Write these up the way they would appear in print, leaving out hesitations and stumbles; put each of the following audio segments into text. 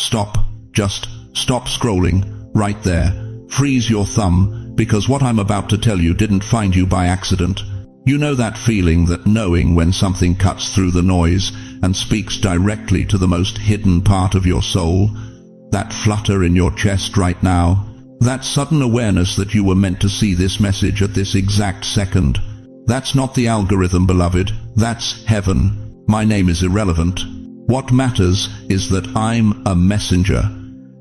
Stop. Just stop scrolling. Right there. Freeze your thumb, because what I'm about to tell you didn't find you by accident. You know that feeling, that knowing when something cuts through the noise and speaks directly to the most hidden part of your soul? That flutter in your chest right now? That sudden awareness that you were meant to see this message at this exact second? That's not the algorithm, beloved. That's heaven. My name is irrelevant. What matters is that I'm a messenger.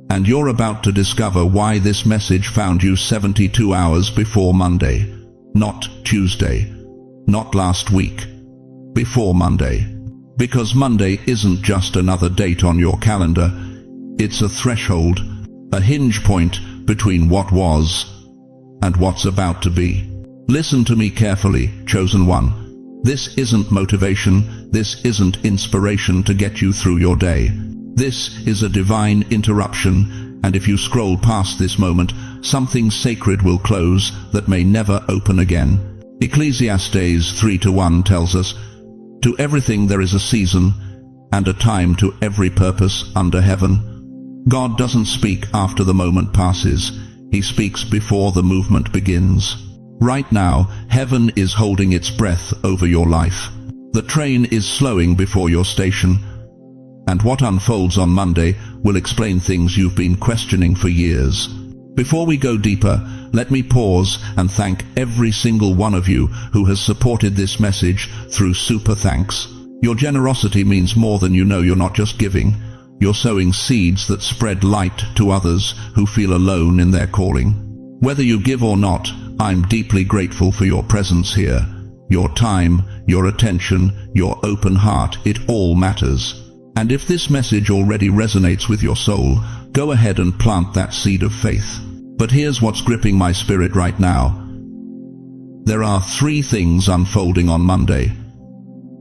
And you're about to discover why this message found you 72 hours before Monday. Not Tuesday. Not last week. Before Monday. Because Monday isn't just another date on your calendar. It's a threshold, a hinge point between what was and what's about to be. Listen to me carefully, chosen one. This isn't motivation. This isn't inspiration to get you through your day. This is a divine interruption, and if you scroll past this moment, something sacred will close that may never open again. Ecclesiastes 3:1 tells us, "To everything there is a season, and a time to every purpose under heaven." God doesn't speak after the moment passes. He speaks before the movement begins. Right now, heaven is holding its breath over your life. The train is slowing before your station. And what unfolds on Monday will explain things you've been questioning for years. Before we go deeper, let me pause and thank every single one of you who has supported this message through super thanks. Your generosity means more than you know. You're not just giving. You're sowing seeds that spread light to others who feel alone in their calling. Whether you give or not, I'm deeply grateful for your presence here. Your time, your attention, your open heart, it all matters. And if this message already resonates with your soul, go ahead and plant that seed of faith. But here's what's gripping my spirit right now. There are 3 things unfolding on Monday.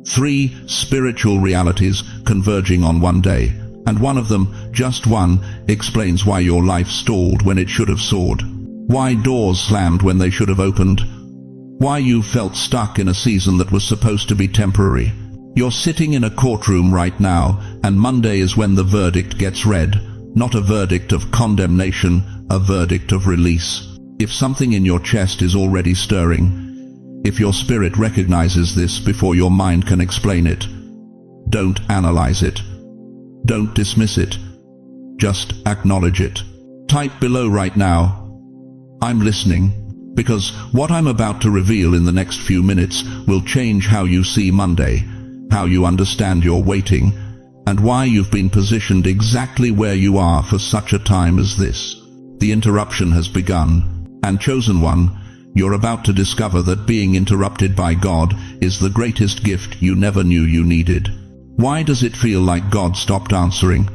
3 spiritual realities converging on one day. And one of them, just one, explains why your life stalled when it should have soared. Why doors slammed when they should have opened. Why you felt stuck in a season that was supposed to be temporary. You're sitting in a courtroom right now, and Monday is when the verdict gets read. Not a verdict of condemnation, a verdict of release. If something in your chest is already stirring, if your spirit recognizes this before your mind can explain it, don't analyze it. Don't dismiss it. Just acknowledge it. Type below right now, "I'm listening," because what I'm about to reveal in the next few minutes will change how you see Monday, how you understand your waiting, and why you've been positioned exactly where you are for such a time as this. The interruption has begun, and chosen one, you're about to discover that being interrupted by God is the greatest gift you never knew you needed. Why does it feel like God stopped answering?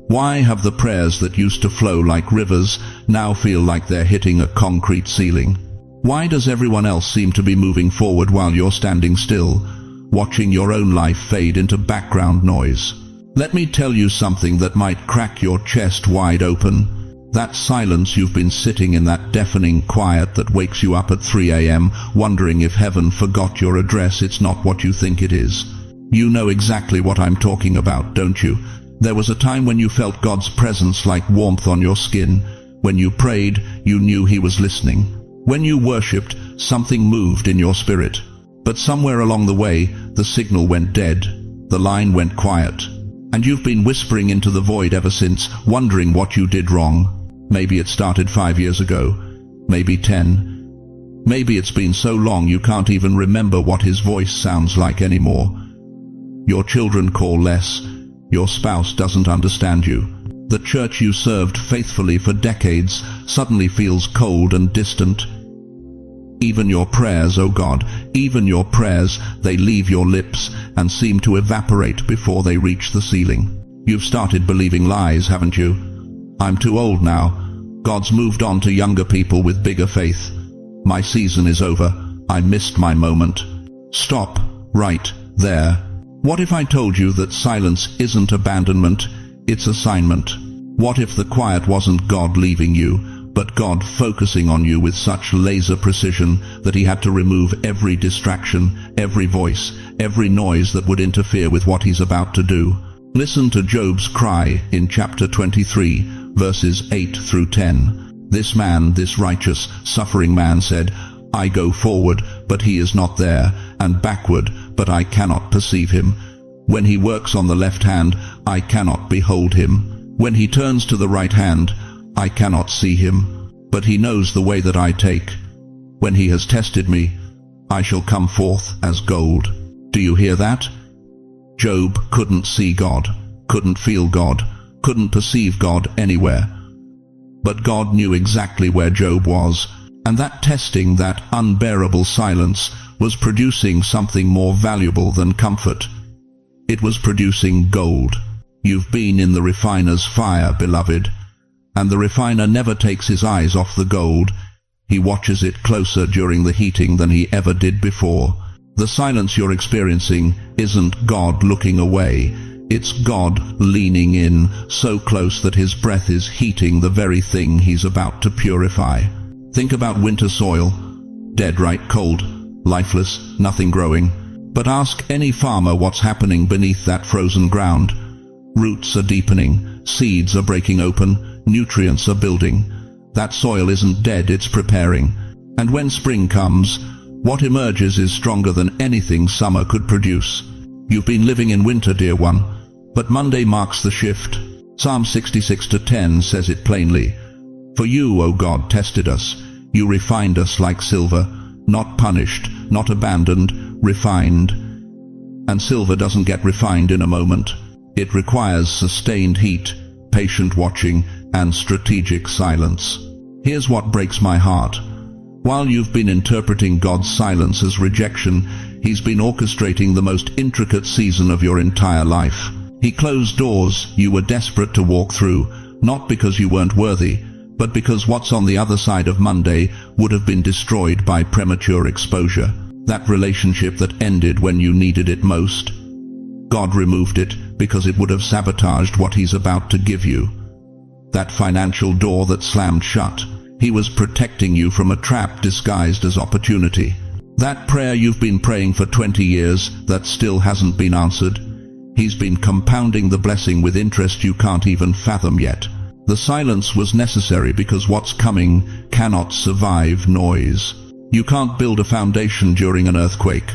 Why have the prayers that used to flow like rivers now feel like they're hitting a concrete ceiling? Why does everyone else seem to be moving forward while you're standing still, watching your own life fade into background noise? Let me tell you something that might crack your chest wide open. That silence you've been sitting in, that deafening quiet that wakes you up at 3 a.m. wondering if heaven forgot your address, it's not what you think it is. You know exactly what I'm talking about, don't you? There was a time when you felt God's presence like warmth on your skin. When you prayed, you knew He was listening. When you worshipped, something moved in your spirit. But somewhere along the way, the signal went dead. The line went quiet. And you've been whispering into the void ever since, wondering what you did wrong. Maybe it started 5 years ago. Maybe 10. Maybe it's been so long you can't even remember what His voice sounds like anymore. Your children call less. Your spouse doesn't understand you. The church you served faithfully for decades suddenly feels cold and distant. Even your prayers, oh God, even your prayers, they leave your lips and seem to evaporate before they reach the ceiling. You've started believing lies, haven't you? I'm too old now. God's moved on to younger people with bigger faith. My season is over. I missed my moment. Stop right there. What if I told you that silence isn't abandonment, it's assignment? What if the quiet wasn't God leaving you, but God focusing on you with such laser precision that He had to remove every distraction, every voice, every noise that would interfere with what He's about to do? Listen to Job's cry in chapter 23, verses 8 through 10. This man, this righteous, suffering man said, I go forward, but he is not there, and backward, but I cannot perceive him. When he works on the left hand, I cannot behold him. When he turns to the right hand, I cannot see him. But he knows the way that I take. When he has tested me, I shall come forth as gold. Do you hear that? Job couldn't see God, couldn't feel God, couldn't perceive God anywhere. But God knew exactly where Job was, and that testing, that unbearable silence, was producing something more valuable than comfort. It was producing gold. You've been in the refiner's fire, beloved, and the refiner never takes his eyes off the gold. He watches it closer during the heating than he ever did before. The silence you're experiencing isn't God looking away. It's God leaning in, so close that his breath is heating the very thing he's about to purify. Think about winter soil, dead right cold, lifeless, nothing growing. But ask any farmer what's happening beneath that frozen ground. Roots are deepening, seeds are breaking open, nutrients are building. That soil isn't dead, it's preparing. And when spring comes, what emerges is stronger than anything summer could produce. You've been living in winter, dear one, but Monday marks the shift. Psalm 66:10 says it plainly. For you, O God, tested us. You refined us like silver, not punished, not abandoned, refined. And silver doesn't get refined in a moment. It requires sustained heat, patient watching, and strategic silence. Here's what breaks my heart. While you've been interpreting God's silence as rejection, He's been orchestrating the most intricate season of your entire life. He closed doors you were desperate to walk through, not because you weren't worthy, but because what's on the other side of Monday would have been destroyed by premature exposure. That relationship that ended when you needed it most. God removed it because it would have sabotaged what He's about to give you. That financial door that slammed shut. He was protecting you from a trap disguised as opportunity. That prayer you've been praying for 20 years that still hasn't been answered. He's been compounding the blessing with interest you can't even fathom yet. The silence was necessary because what's coming cannot survive noise. You can't build a foundation during an earthquake.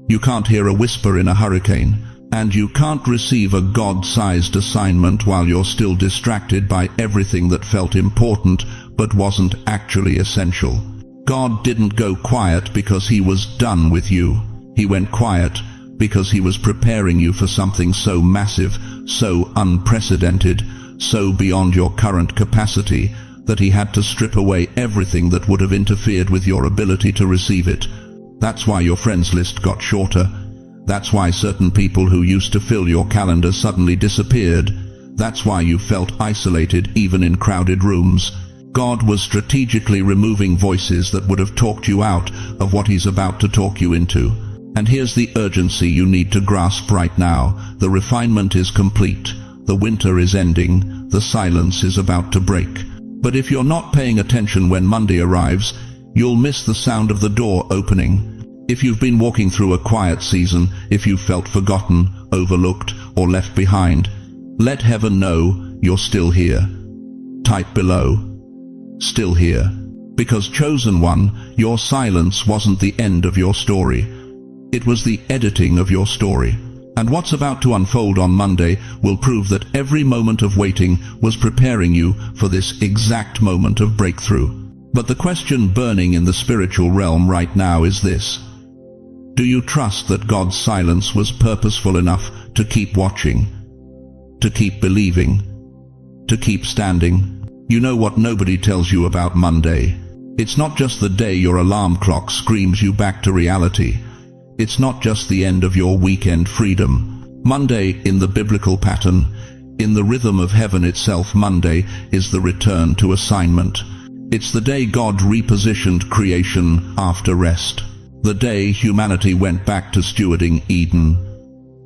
You can't hear a whisper in a hurricane. And you can't receive a God-sized assignment while you're still distracted by everything that felt important but wasn't actually essential. God didn't go quiet because He was done with you. He went quiet because He was preparing you for something so massive, so unprecedented, so beyond your current capacity, that He had to strip away everything that would have interfered with your ability to receive it. That's why your friends list got shorter. That's why certain people who used to fill your calendar suddenly disappeared. That's why you felt isolated even in crowded rooms. God was strategically removing voices that would have talked you out of what He's about to talk you into. And here's the urgency you need to grasp right now. The refinement is complete. The winter is ending. The silence is about to break. But if you're not paying attention when Monday arrives, you'll miss the sound of the door opening. If you've been walking through a quiet season, if you've felt forgotten, overlooked, or left behind, let heaven know you're still here. Type below, still here. Because chosen one, your silence wasn't the end of your story. It was the editing of your story. And what's about to unfold on Monday will prove that every moment of waiting was preparing you for this exact moment of breakthrough. But the question burning in the spiritual realm right now is this. Do you trust that God's silence was purposeful enough to keep watching, to keep believing, to keep standing? You know what nobody tells you about Monday. It's not just the day your alarm clock screams you back to reality. It's not just the end of your weekend freedom. Monday, in the biblical pattern, in the rhythm of heaven itself, Monday is the return to assignment. It's the day God repositioned creation after rest. The day humanity went back to stewarding Eden.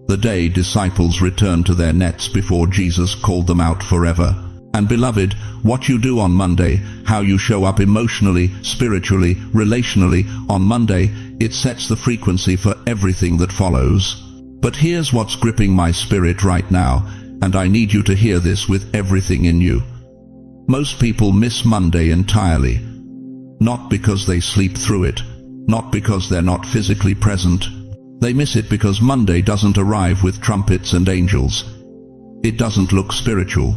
The day disciples returned to their nets before Jesus called them out forever. And beloved, what you do on Monday, how you show up emotionally, spiritually, relationally on Monday, it sets the frequency for everything that follows. But here's what's gripping my spirit right now, and I need you to hear this with everything in you. Most people miss Monday entirely. Not because they sleep through it, not because they're not physically present. They miss it because Monday doesn't arrive with trumpets and angels. It doesn't look spiritual.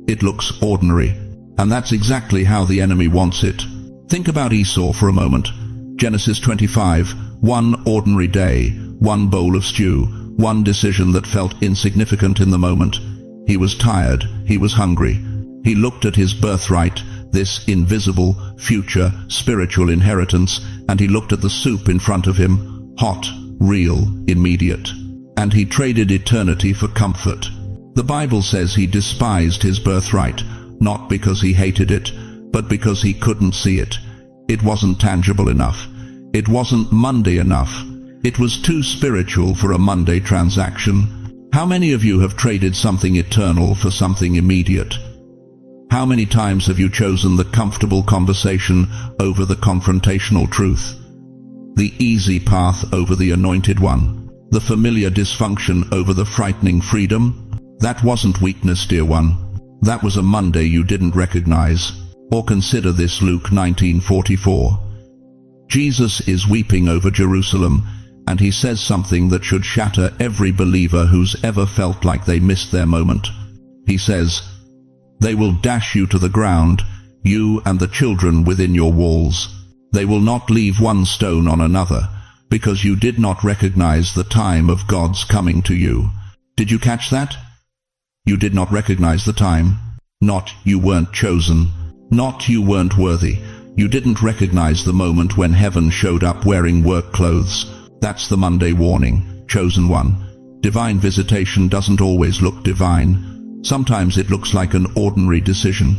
It looks ordinary. And that's exactly how the enemy wants it. Think about Esau for a moment. Genesis 25, one ordinary day, one bowl of stew, one decision that felt insignificant in the moment. He was tired, he was hungry. He looked at his birthright, this invisible, future, spiritual inheritance, and he looked at the soup in front of him, hot, real, immediate. And he traded eternity for comfort. The Bible says he despised his birthright, not because he hated it, but because he couldn't see it. It wasn't tangible enough. It wasn't Monday enough. It was too spiritual for a Monday transaction. How many of you have traded something eternal for something immediate? How many times have you chosen the comfortable conversation over the confrontational truth? The easy path over the anointed one? The familiar dysfunction over the frightening freedom? That wasn't weakness, dear one. That was a Monday you didn't recognize. Or consider this, Luke 19:44. Jesus is weeping over Jerusalem, and he says something that should shatter every believer who's ever felt like they missed their moment. He says, "They will dash you to the ground, you and the children within your walls. They will not leave one stone on another, because you did not recognize the time of God's coming to you." Did you catch that? You did not recognize the time. Not you weren't chosen. Not you weren't worthy. You didn't recognize the moment when heaven showed up wearing work clothes. That's the Monday warning, chosen one. Divine visitation doesn't always look divine. Sometimes it looks like an ordinary decision,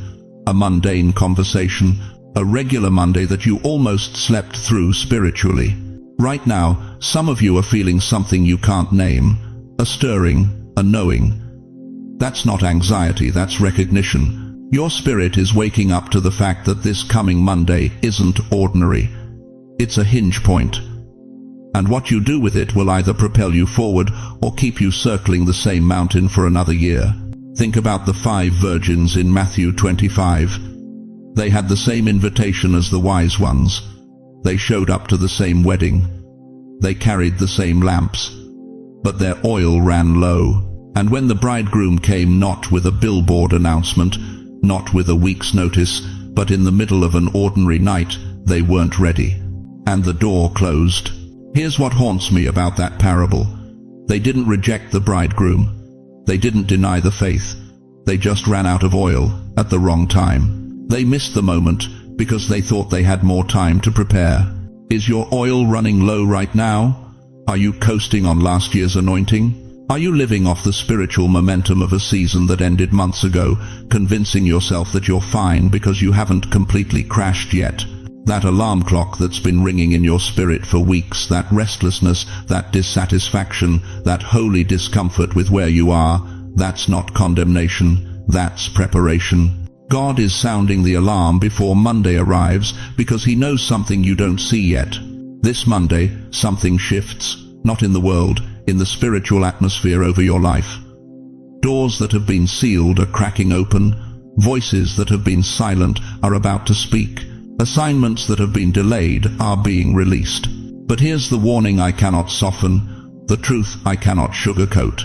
a mundane conversation, a regular Monday that you almost slept through spiritually. Right now, some of you are feeling something you can't name, a stirring, a knowing. That's not anxiety, that's recognition. Your spirit is waking up to the fact that this coming Monday isn't ordinary. It's a hinge point. And what you do with it will either propel you forward or keep you circling the same mountain for another year. Think about the 5 virgins in Matthew 25. They had the same invitation as the wise ones. They showed up to the same wedding. They carried the same lamps. But their oil ran low. And when the bridegroom came, not with a billboard announcement, not with a week's notice, but in the middle of an ordinary night, they weren't ready. And the door closed. Here's what haunts me about that parable. They didn't reject the bridegroom. They didn't deny the faith. They just ran out of oil at the wrong time. They missed the moment because they thought they had more time to prepare. Is your oil running low right now? Are you coasting on last year's anointing? Are you living off the spiritual momentum of a season that ended months ago, convincing yourself that you're fine because you haven't completely crashed yet? That alarm clock that's been ringing in your spirit for weeks, that restlessness, that dissatisfaction, that holy discomfort with where you are, that's not condemnation, that's preparation. God is sounding the alarm before Monday arrives because he knows something you don't see yet. This Monday, something shifts, not in the world, in the spiritual atmosphere over your life. Doors that have been sealed are cracking open. Voices that have been silent are about to speak. Assignments that have been delayed are being released. But here's the warning I cannot soften, the truth I cannot sugarcoat.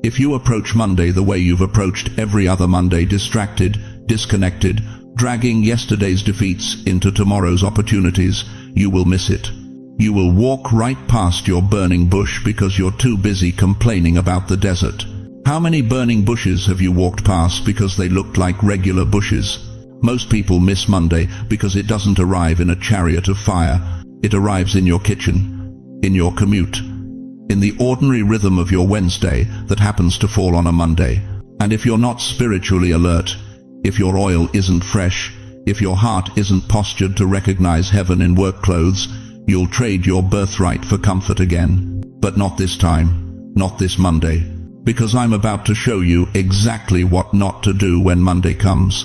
If you approach Monday the way you've approached every other Monday, distracted, disconnected, dragging yesterday's defeats into tomorrow's opportunities, you will miss it. You will walk right past your burning bush because you're too busy complaining about the desert. How many burning bushes have you walked past because they looked like regular bushes? Most people miss Monday because it doesn't arrive in a chariot of fire. It arrives in your kitchen, in your commute, in the ordinary rhythm of your Wednesday that happens to fall on a Monday. And if you're not spiritually alert, if your oil isn't fresh, if your heart isn't postured to recognize heaven in work clothes, you'll trade your birthright for comfort again. But not this time, not this Monday, because I'm about to show you exactly what not to do when Monday comes.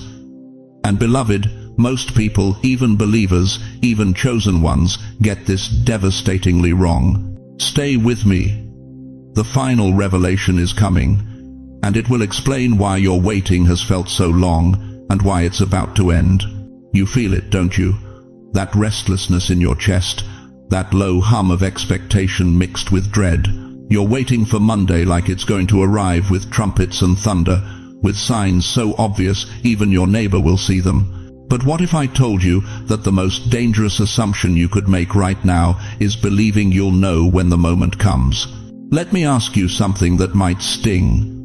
And beloved, most people, even believers, even chosen ones, get this devastatingly wrong. Stay with me. The final revelation is coming, and it will explain why your waiting has felt so long and why it's about to end. You feel it, don't you? That restlessness in your chest, that low hum of expectation mixed with dread. You're waiting for Monday like it's going to arrive with trumpets and thunder, with signs so obvious even your neighbor will see them. But what if I told you that the most dangerous assumption you could make right now is believing you'll know when the moment comes? Let me ask you something that might sting.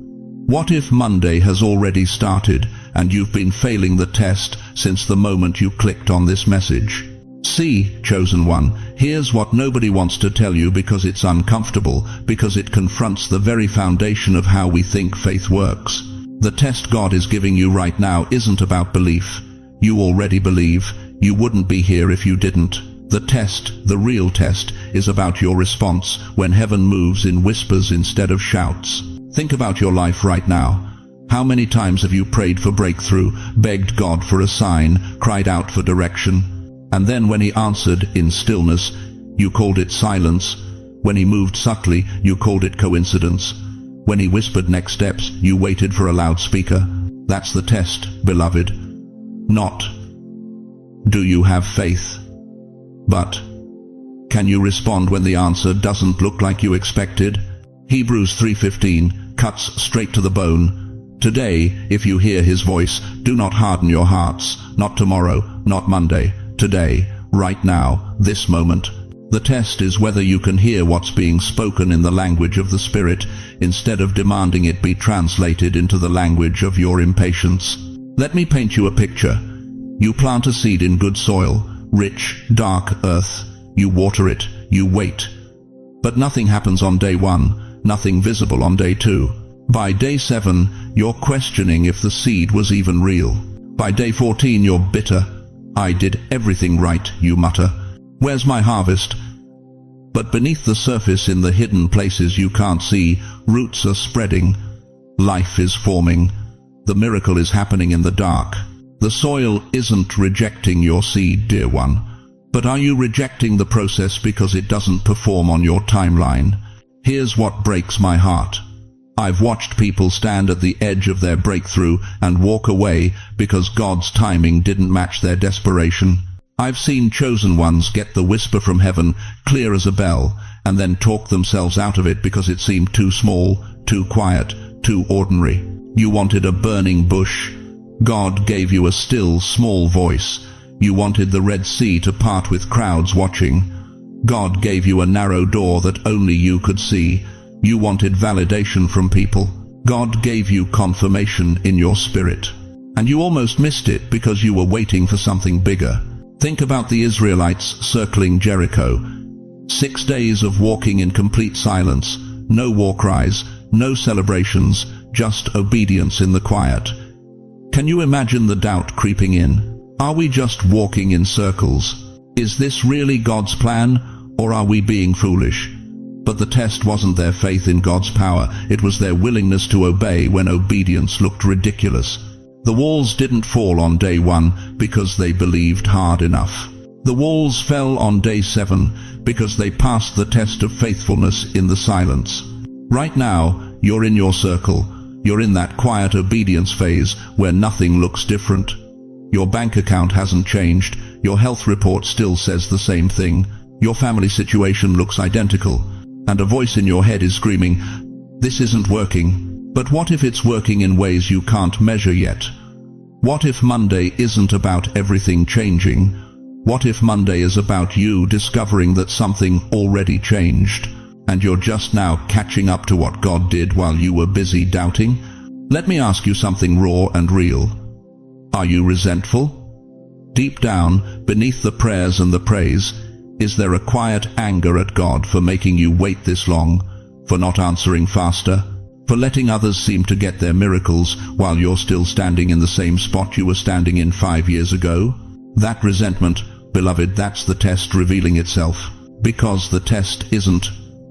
What if Monday has already started and you've been failing the test since the moment you clicked on this message? See, chosen one, here's what nobody wants to tell you because it's uncomfortable, because it confronts the very foundation of how we think faith works. The test God is giving you right now isn't about belief. You already believe. You wouldn't be here if you didn't. The test, the real test, is about your response when heaven moves in whispers instead of shouts. Think about your life right now. How many times have you prayed for breakthrough, begged God for a sign, cried out for direction? And then when He answered in stillness, you called it silence. When He moved subtly, you called it coincidence. When He whispered next steps, you waited for a loudspeaker. That's the test, beloved. Not, do you have faith? But, can you respond when the answer doesn't look like you expected? Hebrews 3:15 cuts straight to the bone. Today, if you hear His voice, do not harden your hearts. Not tomorrow, not Monday. Today, right now, this moment. The test is whether you can hear what's being spoken in the language of the Spirit, instead of demanding it be translated into the language of your impatience. Let me paint you a picture. You plant a seed in good soil, rich, dark earth. You water it, you wait. But nothing happens on day 1, nothing visible on day 2. By day 7, you're questioning if the seed was even real. By day 14, you're bitter. I did everything right, you mutter. Where's my harvest? But beneath the surface, in the hidden places you can't see, roots are spreading. Life is forming. The miracle is happening in the dark. The soil isn't rejecting your seed, dear one. But are you rejecting the process because it doesn't perform on your timeline? Here's what breaks my heart. I've watched people stand at the edge of their breakthrough and walk away because God's timing didn't match their desperation. I've seen chosen ones get the whisper from heaven, clear as a bell, and then talk themselves out of it because it seemed too small, too quiet, too ordinary. You wanted a burning bush. God gave you a still, small voice. You wanted the Red Sea to part with crowds watching. God gave you a narrow door that only you could see. You wanted validation from people. God gave you confirmation in your spirit. And you almost missed it because you were waiting for something bigger. Think about the Israelites circling Jericho. 6 days of walking in complete silence. No war cries, no celebrations, just obedience in the quiet. Can you imagine the doubt creeping in? Are we just walking in circles? Is this really God's plan, or are we being foolish? But the test wasn't their faith in God's power, it was their willingness to obey when obedience looked ridiculous. The walls didn't fall on day 1 because they believed hard enough. The walls fell on day 7 because they passed the test of faithfulness in the silence. Right now, you're in your circle. You're in that quiet obedience phase where nothing looks different. Your bank account hasn't changed. Your health report still says the same thing. Your family situation looks identical. And a voice in your head is screaming, "This isn't working." But what if it's working in ways you can't measure yet? What if Monday isn't about everything changing? What if Monday is about you discovering that something already changed, and you're just now catching up to what God did while you were busy doubting? Let me ask you something raw and real. Are you resentful? Deep down, beneath the prayers and the praise, is there a quiet anger at God for making you wait this long, for not answering faster, for letting others seem to get their miracles while you're still standing in the same spot you were standing in 5 years ago? That resentment, beloved, that's the test revealing itself. Because the test isn't,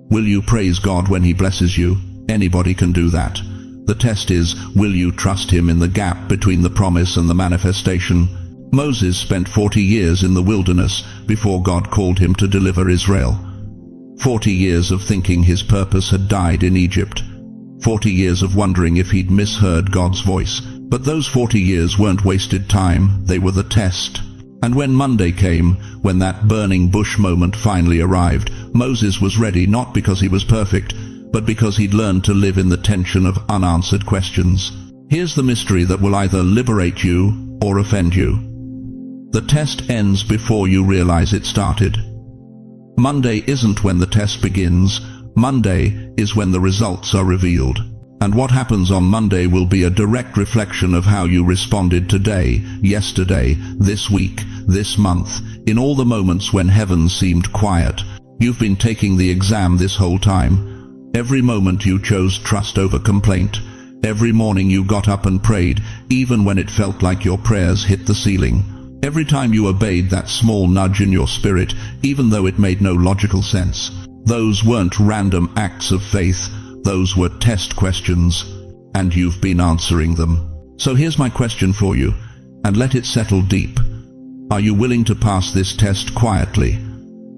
will you praise God when He blesses you? Anybody can do that. The test is, will you trust Him in the gap between the promise and the manifestation? Moses spent 40 years in the wilderness before God called him to deliver Israel. 40 years of thinking his purpose had died in Egypt. 40 years of wondering if he'd misheard God's voice. But those 40 years weren't wasted time, they were the test. And when Monday came, when that burning bush moment finally arrived, Moses was ready not because he was perfect, but because he'd learned to live in the tension of unanswered questions. Here's the mystery that will either liberate you or offend you. The test ends before you realize it started. Monday isn't when the test begins. Monday is when the results are revealed. And what happens on Monday will be a direct reflection of how you responded today, yesterday, this week, this month, in all the moments when heaven seemed quiet. You've been taking the exam this whole time. Every moment you chose trust over complaint. Every morning you got up and prayed, even when it felt like your prayers hit the ceiling. Every time you obeyed that small nudge in your spirit, even though it made no logical sense. Those weren't random acts of faith. Those were test questions, and you've been answering them. So here's my question for you, and let it settle deep. Are you willing to pass this test quietly?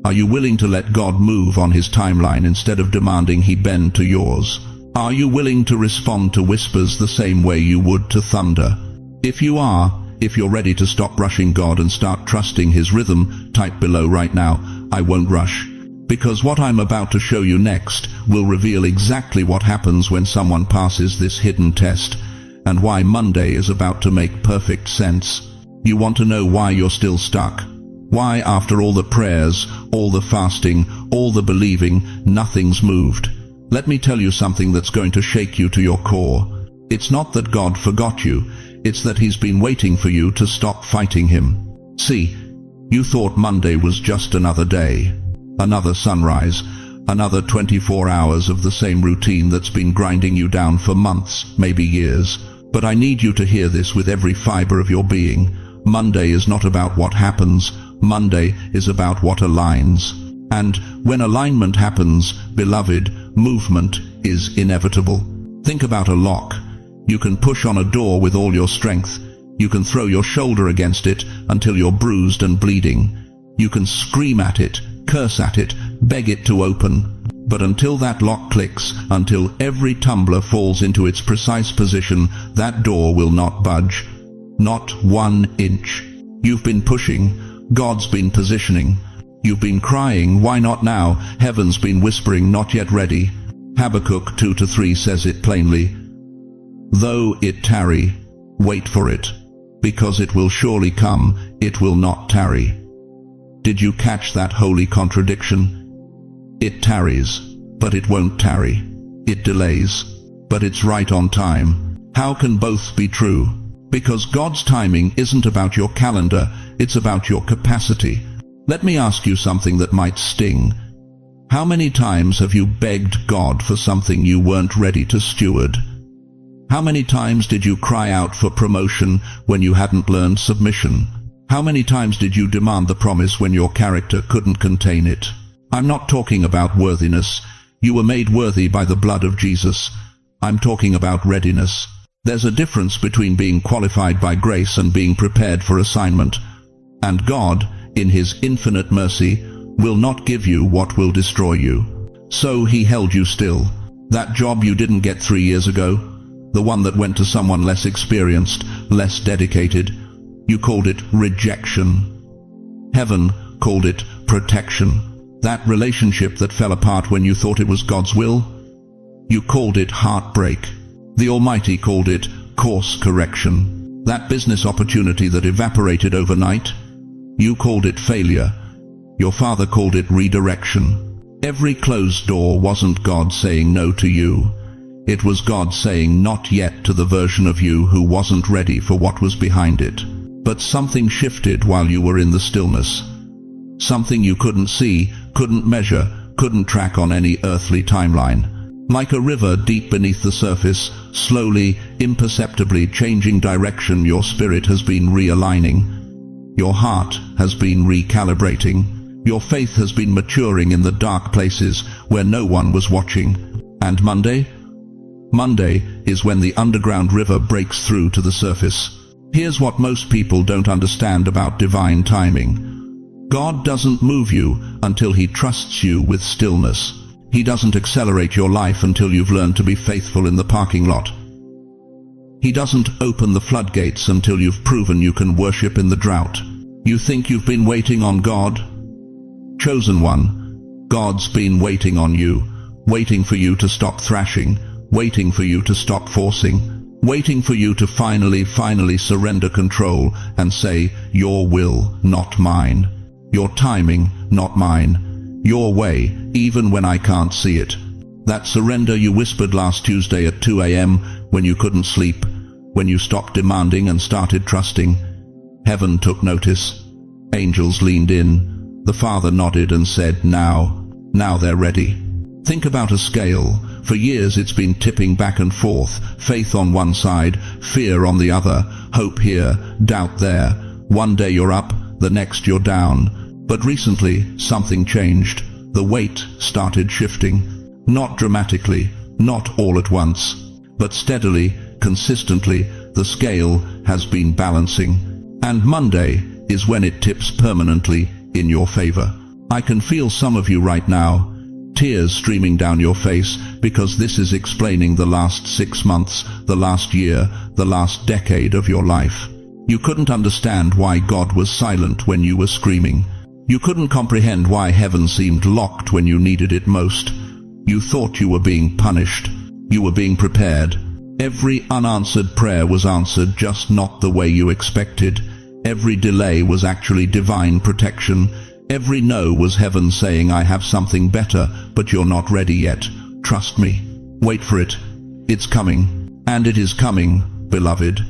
Are you willing to let God move on his timeline instead of demanding he bend to yours? Are you willing to respond to whispers the same way you would to thunder? If you are, if you're ready to stop rushing God and start trusting his rhythm, type below right now, I won't rush. Because what I'm about to show you next will reveal exactly what happens when someone passes this hidden test, and why Monday is about to make perfect sense. You want to know why you're still stuck? Why, after all the prayers, all the fasting, all the believing, nothing's moved? Let me tell you something that's going to shake you to your core. It's not that God forgot you, it's that he's been waiting for you to stop fighting him. See, you thought Monday was just another day. Another sunrise, another 24 hours of the same routine that's been grinding you down for months, maybe years. But I need you to hear this with every fiber of your being. Monday is not about what happens. Monday is about what aligns. And when alignment happens, beloved, movement is inevitable. Think about a lock. You can push on a door with all your strength. You can throw your shoulder against it until you're bruised and bleeding. You can scream at it, curse at it, beg it to open. But until that lock clicks, until every tumbler falls into its precise position, that door will not budge. Not 1 inch. You've been pushing. God's been positioning. You've been crying, why not now? Heaven's been whispering, not yet ready. Habakkuk 2-3 says it plainly. Though it tarry, wait for it, because it will surely come, it will not tarry. Did you catch that holy contradiction? It tarries, but it won't tarry. It delays, but it's right on time. How can both be true? Because God's timing isn't about your calendar, it's about your capacity. Let me ask you something that might sting. How many times have you begged God for something you weren't ready to steward? How many times did you cry out for promotion when you hadn't learned submission? How many times did you demand the promise when your character couldn't contain it? I'm not talking about worthiness. You were made worthy by the blood of Jesus. I'm talking about readiness. There's a difference between being qualified by grace and being prepared for assignment. And God, in his infinite mercy, will not give you what will destroy you. So he held you still. That job you didn't get 3 years ago, the one that went to someone less experienced, less dedicated, you called it rejection. Heaven called it protection. That relationship that fell apart when you thought it was God's will, you called it heartbreak. The Almighty called it course correction. That business opportunity that evaporated overnight, you called it failure. Your Father called it redirection. Every closed door wasn't God saying no to you. It was God saying not yet to the version of you who wasn't ready for what was behind it. But something shifted while you were in the stillness. Something you couldn't see, couldn't measure, couldn't track on any earthly timeline. Like a river deep beneath the surface, slowly, imperceptibly changing direction, your spirit has been realigning. Your heart has been recalibrating. Your faith has been maturing in the dark places where no one was watching. And Monday? Monday is when the underground river breaks through to the surface. Here's what most people don't understand about divine timing. God doesn't move you until He trusts you with stillness. He doesn't accelerate your life until you've learned to be faithful in the parking lot. He doesn't open the floodgates until you've proven you can worship in the drought. You think you've been waiting on God? Chosen one, God's been waiting on you, waiting for you to stop thrashing, waiting for you to stop forcing, waiting for you to finally surrender control and say, your will, not mine. Your timing, not mine. Your way, even when I can't see it. That surrender you whispered last Tuesday at 2 a.m. when you couldn't sleep, when you stopped demanding and started trusting. Heaven took notice. Angels leaned in. The Father nodded and said, now they're ready. Think about a scale. For years it's been tipping back and forth, faith on one side, fear on the other, hope here, doubt there. One day you're up, the next you're down. But recently, something changed. The weight started shifting. Not dramatically, not all at once, but steadily, consistently, the scale has been balancing. And Monday is when it tips permanently in your favor. I can feel some of you right now, tears streaming down your face, because this is explaining the last 6 months, the last year, the last decade of your life. You couldn't understand why God was silent when you were screaming. You couldn't comprehend why heaven seemed locked when you needed it most. You thought you were being punished. You were being prepared. Every unanswered prayer was answered, just not the way you expected. Every delay was actually divine protection. Every no was heaven saying, I have something better, but you're not ready yet. Trust me. Wait for it. It's coming. And it is coming, beloved.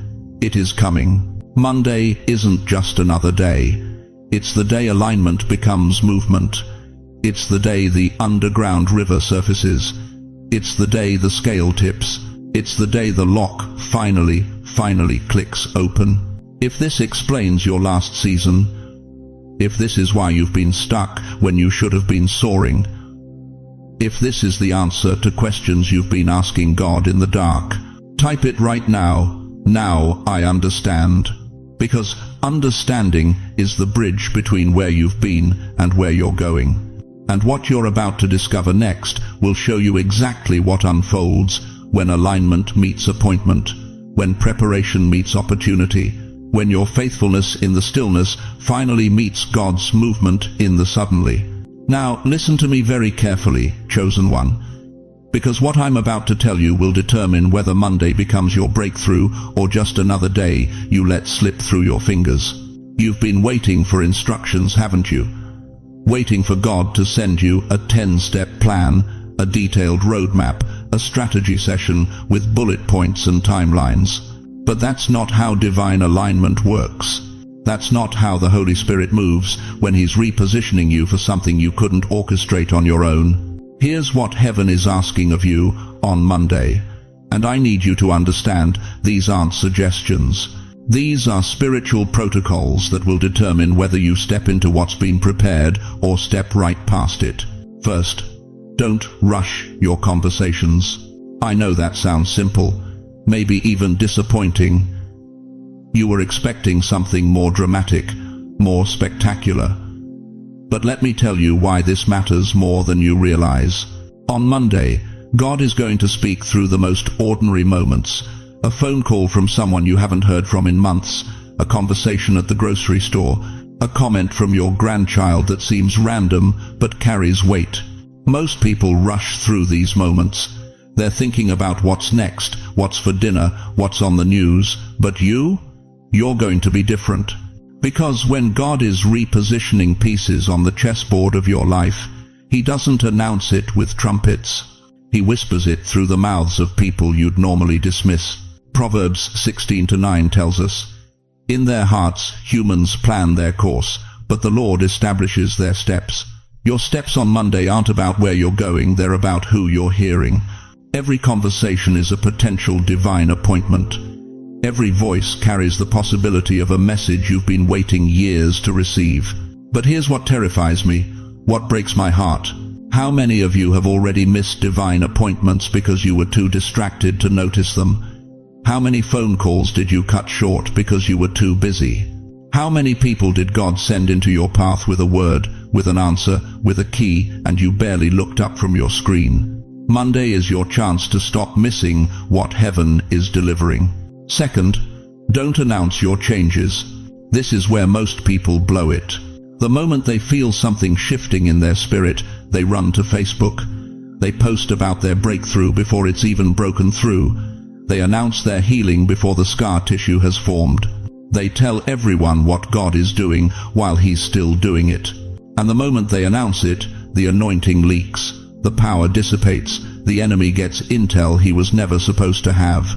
It is coming. Monday isn't just another day. It's the day alignment becomes movement. It's the day the underground river surfaces. It's the day the scale tips. It's the day the lock finally clicks open. If this explains your last season, if this is why you've been stuck when you should have been soaring, if this is the answer to questions you've been asking God in the dark, type it right now. Now I understand. Because understanding is the bridge between where you've been and where you're going. And what you're about to discover next will show you exactly what unfolds when alignment meets appointment, when preparation meets opportunity, when your faithfulness in the stillness finally meets God's movement in the suddenly. Now listen to me very carefully, chosen one, because what I'm about to tell you will determine whether Monday becomes your breakthrough or just another day you let slip through your fingers. You've been waiting for instructions, haven't you? Waiting for God to send you a 10-step plan, a detailed roadmap, a strategy session with bullet points and timelines. But that's not how divine alignment works. That's not how the Holy Spirit moves when He's repositioning you for something you couldn't orchestrate on your own. Here's what heaven is asking of you on Monday. And I need you to understand, these aren't suggestions. These are spiritual protocols that will determine whether you step into what's been prepared or step right past it. First, don't rush your conversations. I know that sounds simple, maybe even disappointing. You were expecting something more dramatic, more spectacular. But let me tell you why this matters more than you realize. On Monday, God is going to speak through the most ordinary moments. A phone call from someone you haven't heard from in months, a conversation at the grocery store, a comment from your grandchild that seems random but carries weight. Most people rush through these moments. They're thinking about what's next, what's for dinner, what's on the news. But you're going to be different. Because when God is repositioning pieces on the chessboard of your life, He doesn't announce it with trumpets. He whispers it through the mouths of people you'd normally dismiss. Proverbs 16:9 tells us, in their hearts humans plan their course, but the Lord establishes their steps. Your steps on Monday aren't about where you're going, they're about who you're hearing. Every conversation is a potential divine appointment. Every voice carries the possibility of a message you've been waiting years to receive. But here's what terrifies me, what breaks my heart. How many of you have already missed divine appointments because you were too distracted to notice them? How many phone calls did you cut short because you were too busy? How many people did God send into your path with a word, with an answer, with a key, and you barely looked up from your screen? Monday is your chance to stop missing what heaven is delivering. Second, don't announce your changes. This is where most people blow it. The moment they feel something shifting in their spirit, they run to Facebook. They post about their breakthrough before it's even broken through. They announce their healing before the scar tissue has formed. They tell everyone what God is doing while He's still doing it. And the moment they announce it, the anointing leaks, the power dissipates, the enemy gets intel he was never supposed to have.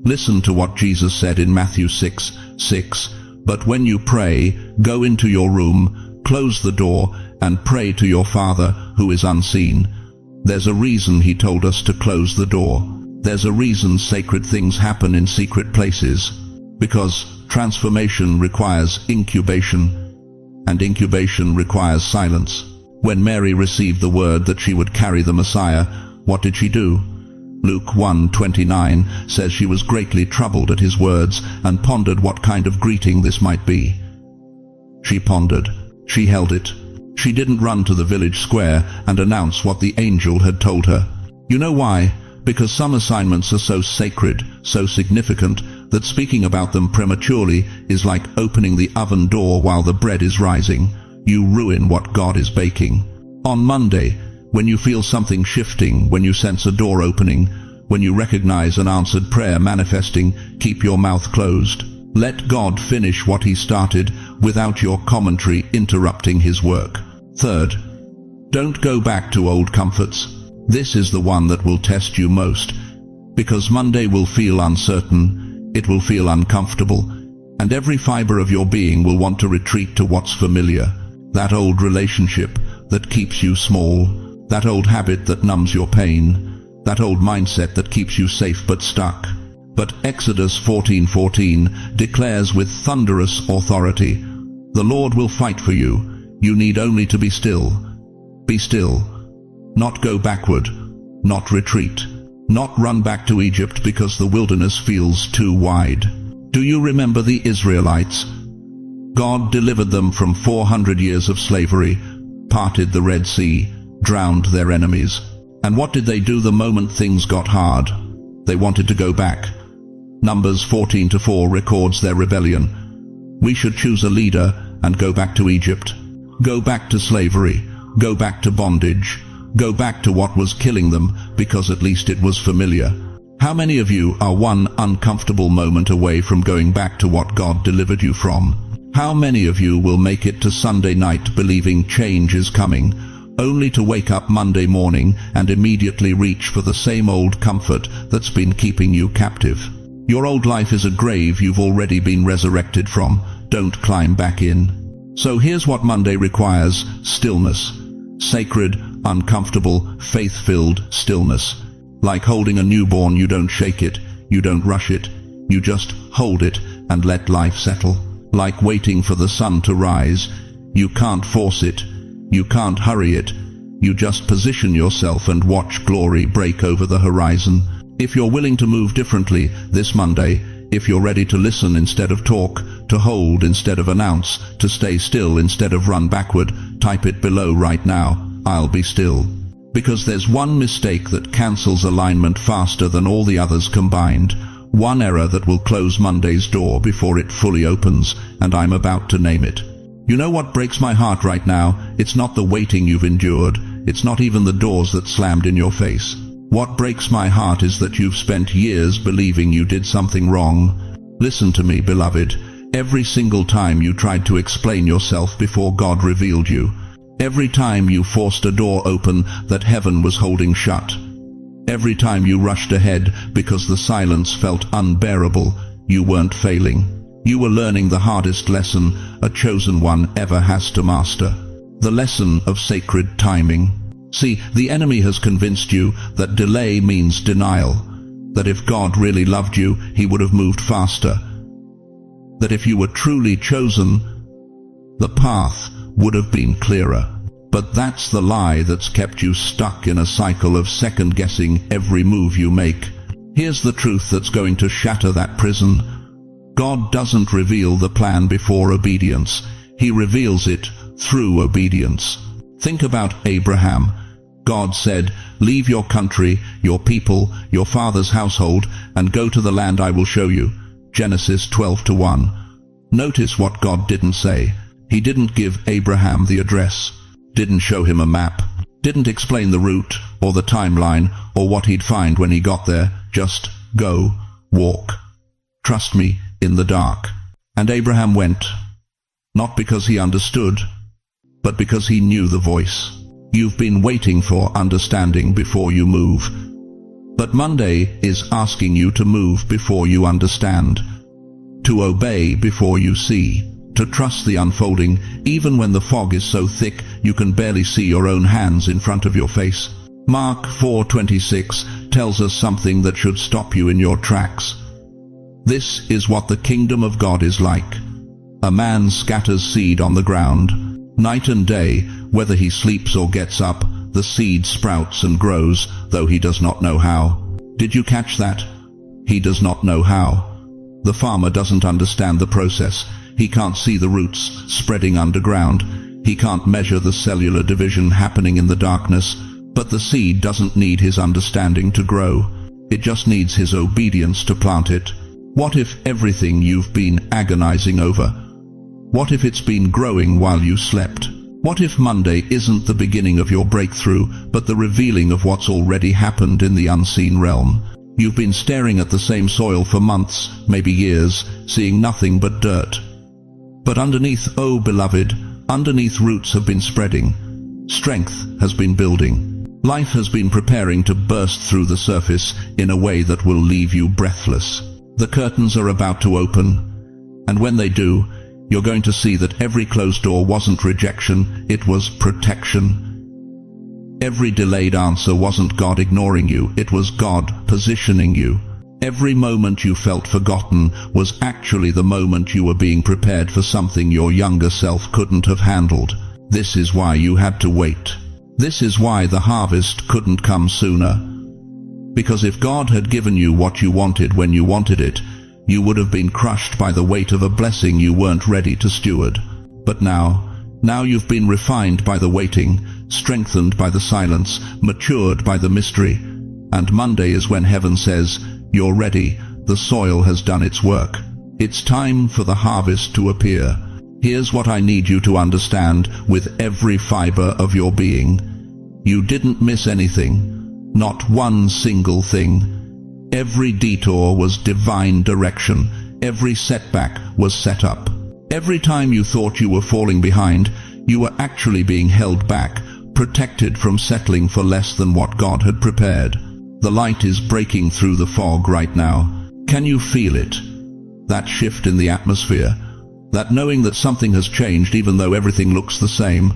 Listen to what Jesus said in Matthew 6:6. But when you pray, go into your room, close the door, and pray to your Father who is unseen. There's a reason He told us to close the door. There's a reason sacred things happen in secret places. Because transformation requires incubation, and incubation requires silence. When Mary received the word that she would carry the Messiah, what did she do? Luke 1:29 says she was greatly troubled at His words and pondered what kind of greeting this might be. She pondered. She held it. She didn't run to the village square and announce what the angel had told her. You know why? Because some assignments are so sacred, so significant, that speaking about them prematurely is like opening the oven door while the bread is rising. You ruin what God is baking. On Monday, when you feel something shifting, when you sense a door opening, when you recognize an answered prayer manifesting, keep your mouth closed. Let God finish what He started without your commentary interrupting His work. Third, don't go back to old comforts. This is the one that will test you most, because Monday will feel uncertain, it will feel uncomfortable, and every fiber of your being will want to retreat to what's familiar. That old relationship that keeps you small, that old habit that numbs your pain, that old mindset that keeps you safe but stuck. But Exodus 14:14 declares with thunderous authority, the Lord will fight for you. You need only to be still. Be still. Not go backward. Not retreat. Not run back to Egypt because the wilderness feels too wide. Do you remember the Israelites? God delivered them from 400 years of slavery, parted the Red Sea, drowned their enemies. And what did they do the moment things got hard? They wanted to go back. Numbers 14:4 records their rebellion. We should choose a leader and go back to Egypt. Go back to slavery. Go back to bondage. Go back to what was killing them, because at least it was familiar. How many of you are one uncomfortable moment away from going back to what God delivered you from? How many of you will make it to Sunday night believing change is coming, only to wake up Monday morning and immediately reach for the same old comfort that's been keeping you captive? Your old life is a grave you've already been resurrected from. Don't climb back in. So here's what Monday requires: stillness. Sacred, uncomfortable, faith-filled stillness. Like holding a newborn, you don't shake it, you don't rush it, you just hold it and let life settle. Like waiting for the sun to rise, you can't force it, you can't hurry it, you just position yourself and watch glory break over the horizon. If you're willing to move differently this Monday, if you're ready to listen instead of talk, to hold instead of announce, to stay still instead of run backward, type it below right now: I'll be still. Because there's one mistake that cancels alignment faster than all the others combined. One error that will close Monday's door before it fully opens, and I'm about to name it. You know what breaks my heart right now? It's not the waiting you've endured. It's not even the doors that slammed in your face. What breaks my heart is that you've spent years believing you did something wrong. Listen to me, beloved. Every single time you tried to explain yourself before God revealed you, every time you forced a door open that heaven was holding shut, every time you rushed ahead because the silence felt unbearable, you weren't failing. You were learning the hardest lesson a chosen one ever has to master. The lesson of sacred timing. See, the enemy has convinced you that delay means denial, that if God really loved you, He would have moved faster, that if you were truly chosen, the path would have been clearer. But that's the lie that's kept you stuck in a cycle of second-guessing every move you make. Here's the truth that's going to shatter that prison. God doesn't reveal the plan before obedience. He reveals it through obedience. Think about Abraham. God said, "Leave your country, your people, your father's household, and go to the land I will show you." Genesis 12:1. Notice what God didn't say. He didn't give Abraham the address, didn't show him a map, didn't explain the route or the timeline or what he'd find when he got there. Just go, walk. Trust me in the dark. And Abraham went, not because he understood, but because he knew the voice. You've been waiting for understanding before you move. But Monday is asking you to move before you understand, to obey before you see, to trust the unfolding, even when the fog is so thick you can barely see your own hands in front of your face. Mark 4:26 tells us something that should stop you in your tracks. This is what the kingdom of God is like. A man scatters seed on the ground. Night and day, whether he sleeps or gets up, the seed sprouts and grows, though he does not know how. Did you catch that? He does not know how. The farmer doesn't understand the process. He can't see the roots spreading underground. He can't measure the cellular division happening in the darkness. But the seed doesn't need his understanding to grow. It just needs his obedience to plant it. What if everything you've been agonizing over? What if it's been growing while you slept? What if Monday isn't the beginning of your breakthrough, but the revealing of what's already happened in the unseen realm? You've been staring at the same soil for months, maybe years, seeing nothing but dirt. But underneath, oh beloved, underneath roots have been spreading. Strength has been building. Life has been preparing to burst through the surface in a way that will leave you breathless. The curtains are about to open, and when they do, you're going to see that every closed door wasn't rejection, it was protection. Every delayed answer wasn't God ignoring you, it was God positioning you. Every moment you felt forgotten was actually the moment you were being prepared for something your younger self couldn't have handled. This is why you had to wait. This is why the harvest couldn't come sooner. Because if God had given you what you wanted when you wanted it, you would have been crushed by the weight of a blessing you weren't ready to steward. But now you've been refined by the waiting, strengthened by the silence, matured by the mystery. And Monday is when heaven says, "You're ready, the soil has done its work. It's time for the harvest to appear." Here's what I need you to understand with every fiber of your being. You didn't miss anything, not one single thing. Every detour was divine direction. Every setback was set up. Every time you thought you were falling behind, you were actually being held back, protected from settling for less than what God had prepared. The light is breaking through the fog right now. Can you feel it? That shift in the atmosphere? That knowing that something has changed even though everything looks the same?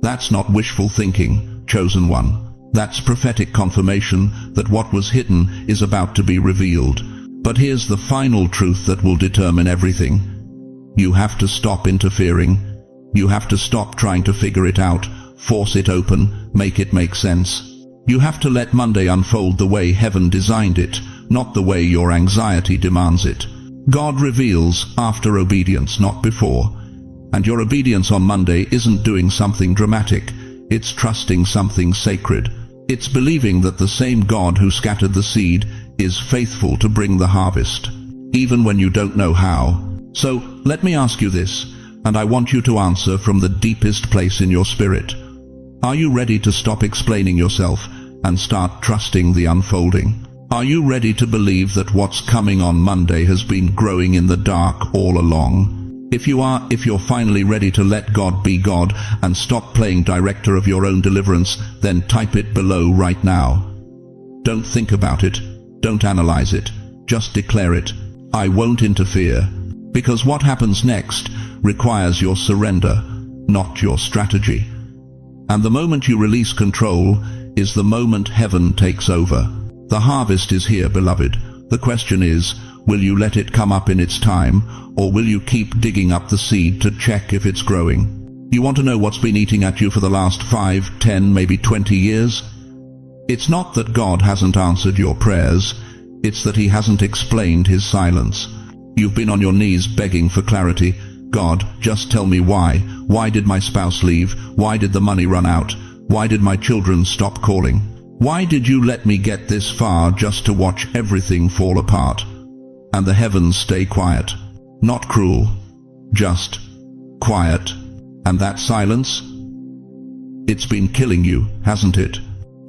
That's not wishful thinking, chosen one. That's prophetic confirmation that what was hidden is about to be revealed. But here's the final truth that will determine everything. You have to stop interfering. You have to stop trying to figure it out, force it open, make it make sense. You have to let Monday unfold the way heaven designed it, not the way your anxiety demands it. God reveals after obedience, not before. And your obedience on Monday isn't doing something dramatic. It's trusting something sacred. It's believing that the same God who scattered the seed is faithful to bring the harvest, even when you don't know how. So, let me ask you this, and I want you to answer from the deepest place in your spirit. Are you ready to stop explaining yourself and start trusting the unfolding? Are you ready to believe that what's coming on Monday has been growing in the dark all along? If you are, if you're finally ready to let God be God and stop playing director of your own deliverance, then type it below right now. Don't think about it. Don't analyze it. Just declare it. I won't interfere. Because what happens next requires your surrender, not your strategy. And the moment you release control is the moment heaven takes over. The harvest is here, beloved. The question is, will you let it come up in its time, or will you keep digging up the seed to check if it's growing? You want to know what's been eating at you for the last 5, 10, maybe 20 years? It's not that God hasn't answered your prayers, it's that He hasn't explained His silence. You've been on your knees begging for clarity. God, just tell me why. Why did my spouse leave? Why did the money run out? Why did my children stop calling? Why did you let me get this far just to watch everything fall apart? And the heavens stay quiet. Not cruel, just quiet. And that silence? It's been killing you, hasn't it?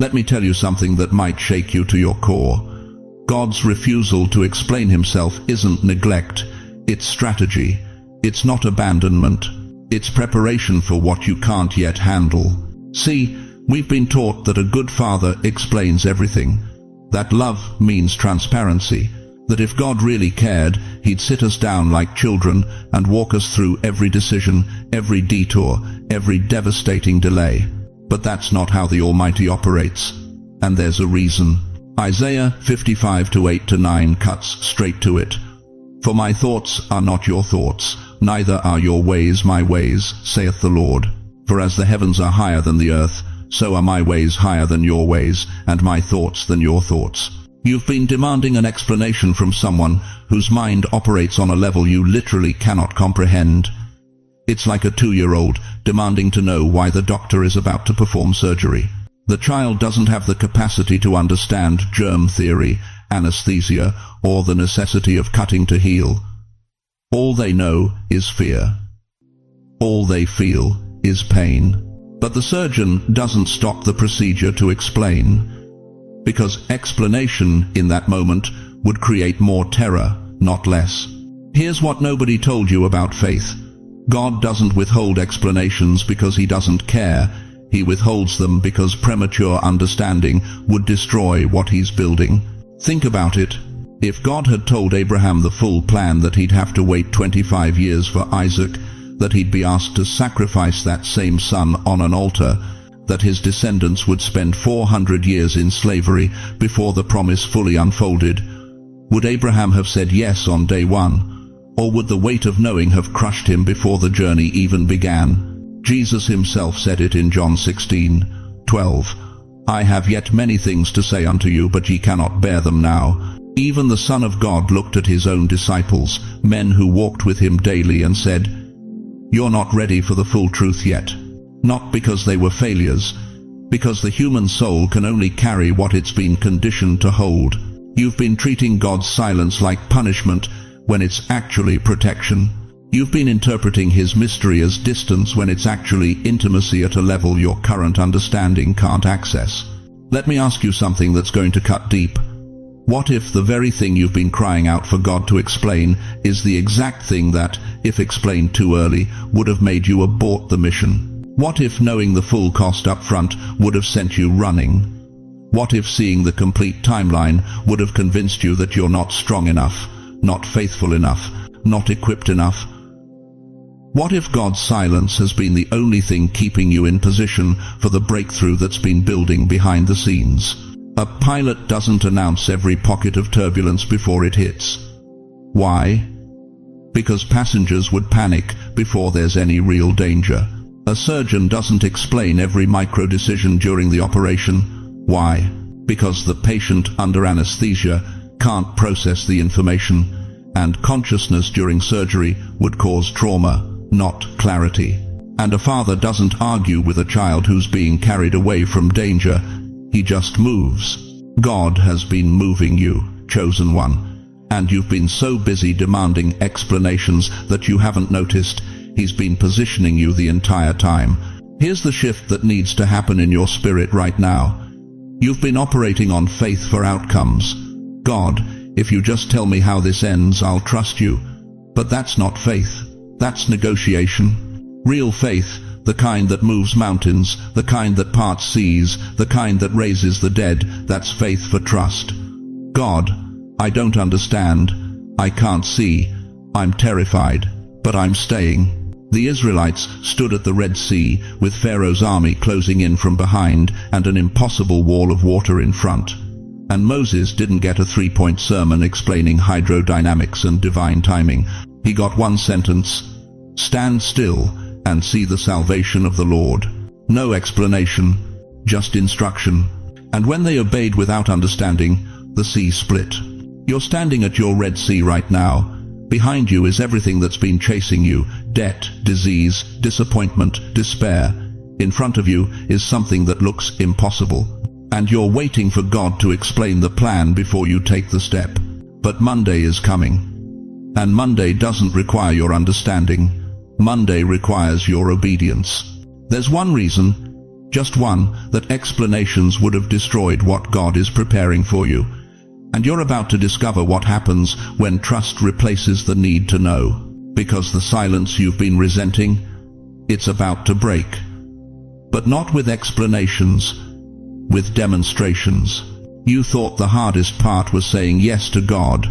Let me tell you something that might shake you to your core. God's refusal to explain himself isn't neglect, it's strategy. It's not abandonment. It's preparation for what you can't yet handle. See, we've been taught that a good father explains everything. That love means transparency. That if God really cared, he'd sit us down like children and walk us through every decision, every detour, every devastating delay. But that's not how the Almighty operates. And there's a reason. Isaiah 55:8-9 cuts straight to it. For my thoughts are not your thoughts, neither are your ways my ways, saith the Lord. For as the heavens are higher than the earth, so are my ways higher than your ways, and my thoughts than your thoughts. You've been demanding an explanation from someone whose mind operates on a level you literally cannot comprehend. It's like a 2-year-old demanding to know why the doctor is about to perform surgery. The child doesn't have the capacity to understand germ theory, anesthesia, or the necessity of cutting to heal. All they know is fear. All they feel is pain. But the surgeon doesn't stop the procedure to explain, because explanation in that moment would create more terror, not less. Here's what nobody told you about faith. God doesn't withhold explanations because he doesn't care. He withholds them because premature understanding would destroy what he's building. Think about it. If God had told Abraham the full plan, that he'd have to wait 25 years for Isaac, that he'd be asked to sacrifice that same son on an altar, that his descendants would spend 400 years in slavery before the promise fully unfolded, would Abraham have said yes on day one? Or would the weight of knowing have crushed him before the journey even began? Jesus himself said it in John 16:12. I have yet many things to say unto you, but ye cannot bear them now. Even the Son of God looked at his own disciples, men who walked with him daily, and said, You're not ready for the full truth yet. Not because they were failures, because the human soul can only carry what it's been conditioned to hold. You've been treating God's silence like punishment when it's actually protection. You've been interpreting his mystery as distance when it's actually intimacy at a level your current understanding can't access. Let me ask you something that's going to cut deep. What if the very thing you've been crying out for God to explain is the exact thing that, if explained too early, would have made you abort the mission? What if knowing the full cost up front would have sent you running? What if seeing the complete timeline would have convinced you that you're not strong enough, not faithful enough, not equipped enough? What if God's silence has been the only thing keeping you in position for the breakthrough that's been building behind the scenes? A pilot doesn't announce every pocket of turbulence before it hits. Why? Because passengers would panic before there's any real danger. A surgeon doesn't explain every micro-decision during the operation. Why? Because the patient under anesthesia can't process the information, and consciousness during surgery would cause trauma, not clarity. And a father doesn't argue with a child who's being carried away from danger. He just moves. God has been moving you, chosen one, and you've been so busy demanding explanations that you haven't noticed he's been positioning you the entire time. Here's the shift that needs to happen in your spirit right now. You've been operating on faith for outcomes. God, if you just tell me how this ends, I'll trust you. But that's not faith. That's negotiation. Real faith, the kind that moves mountains, the kind that parts seas, the kind that raises the dead, that's faith for trust. God, I don't understand. I can't see. I'm terrified. But I'm staying. The Israelites stood at the Red Sea, with Pharaoh's army closing in from behind and an impossible wall of water in front. And Moses didn't get a 3-point sermon explaining hydrodynamics and divine timing. He got one sentence: stand still and see the salvation of the Lord. No explanation, just instruction. And when they obeyed without understanding, the sea split. You're standing at your Red Sea right now, Behind you is everything that's been chasing you: debt, disease, disappointment, despair. In front of you is something that looks impossible, and you're waiting for God to explain the plan before you take the step. But Monday is coming. And Monday doesn't require your understanding. Monday requires your obedience. There's one reason, just one, that explanations would have destroyed what God is preparing for you. And you're about to discover what happens when trust replaces the need to know. Because the silence you've been resenting, it's about to break. But not with explanations, with demonstrations. You thought the hardest part was saying yes to God.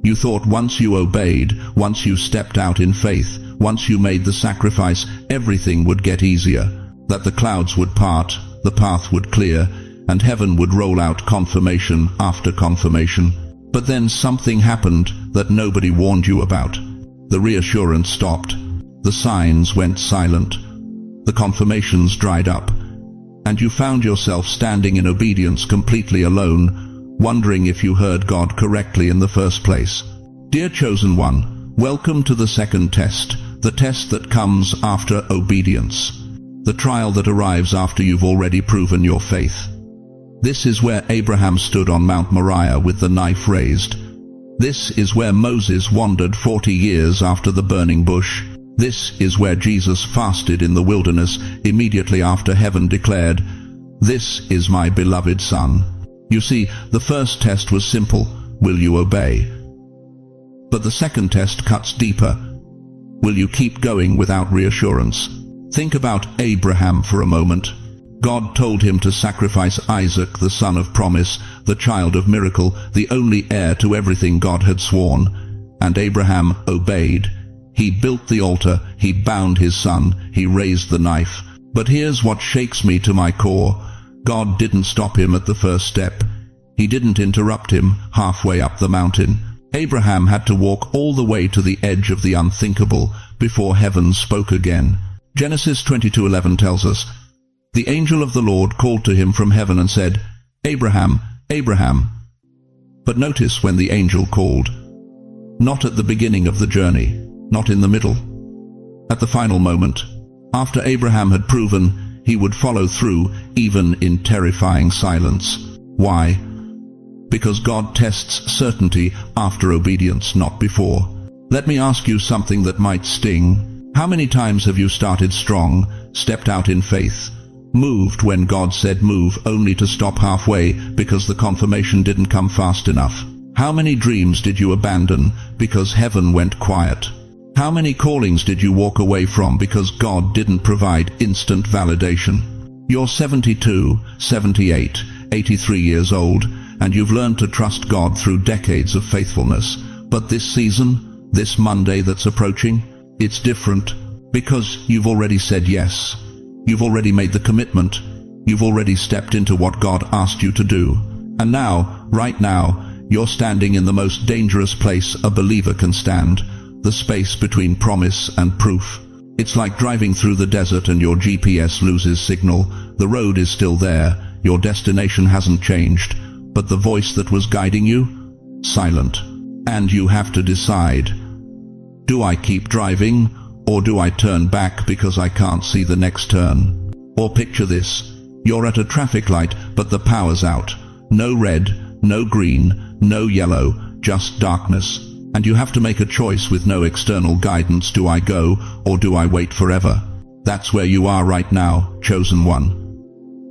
You thought once you obeyed, once you stepped out in faith, once you made the sacrifice, everything would get easier. That the clouds would part, the path would clear, and heaven would roll out confirmation after confirmation. But then something happened that nobody warned you about. The reassurance stopped. The signs went silent. The confirmations dried up. And you found yourself standing in obedience completely alone, wondering if you heard God correctly in the first place. Dear chosen one, welcome to the second test, the test that comes after obedience. The trial that arrives after you've already proven your faith. This is where Abraham stood on Mount Moriah with the knife raised. This is where Moses wandered 40 years after the burning bush. This is where Jesus fasted in the wilderness immediately after heaven declared, "This is my beloved Son." You see, the first test was simple: will you obey? But the second test cuts deeper. Will you keep going without reassurance? Think about Abraham for a moment. God told him to sacrifice Isaac, the son of promise, the child of miracle, the only heir to everything God had sworn. And Abraham obeyed. He built the altar, he bound his son, he raised the knife. But here's what shakes me to my core. God didn't stop him at the first step. He didn't interrupt him halfway up the mountain. Abraham had to walk all the way to the edge of the unthinkable before heaven spoke again. Genesis 22:11 tells us, "The angel of the Lord called to him from heaven and said, 'Abraham, Abraham.'" But notice when the angel called. Not at the beginning of the journey, not in the middle. At the final moment, after Abraham had proven he would follow through even in terrifying silence. Why? Because God tests certainty after obedience, not before. Let me ask you something that might sting. How many times have you started strong, stepped out in faith, moved when God said move, only to stop halfway because the confirmation didn't come fast enough? How many dreams did you abandon because heaven went quiet? How many callings did you walk away from because God didn't provide instant validation? You're 72, 78, 83 years old, and you've learned to trust God through decades of faithfulness. But this season, this Monday that's approaching, it's different because you've already said yes. You've already made the commitment. You've already stepped into what God asked you to do. And now, right now, you're standing in the most dangerous place a believer can stand, the space between promise and proof. It's like driving through the desert and your GPS loses signal. The road is still there, your destination hasn't changed, but the voice that was guiding you? Silent. And you have to decide. Do I keep driving, or do I turn back because I can't see the next turn? Or picture this. You're at a traffic light, but the power's out. No red, no green, no yellow, just darkness. And you have to make a choice with no external guidance. Do I go, or do I wait forever? That's where you are right now, chosen one.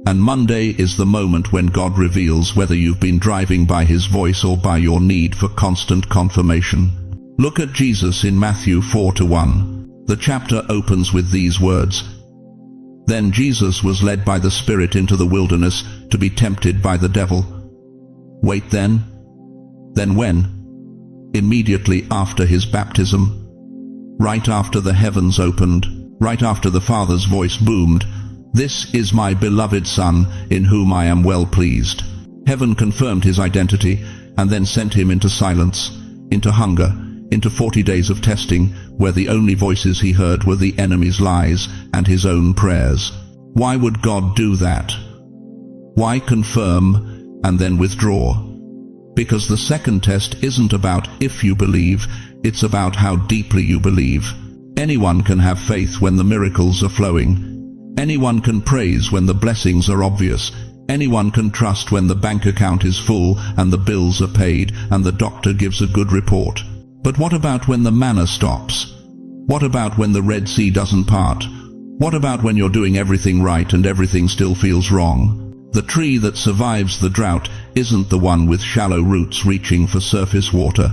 And Monday is the moment when God reveals whether you've been driving by His voice or by your need for constant confirmation. Look at Jesus in Matthew 4:1. The chapter opens with these words. Then Jesus was led by the Spirit into the wilderness to be tempted by the devil. Wait, then? Then when? Immediately after his baptism. Right after the heavens opened, right after the Father's voice boomed, "This is my beloved Son, in whom I am well pleased." Heaven confirmed his identity and then sent him into silence, into hunger, into 40 days of testing, where the only voices he heard were the enemy's lies and his own prayers. Why would God do that? Why confirm and then withdraw? Because the second test isn't about if you believe, It's about how deeply you believe. Anyone can have faith when the miracles are flowing. Anyone can praise when the blessings are obvious. Anyone can trust when the bank account is full and the bills are paid and the doctor gives a good report. But what about when the manna stops? What about when the Red Sea doesn't part? What about when you're doing everything right and everything still feels wrong? The tree that survives the drought isn't the one with shallow roots reaching for surface water.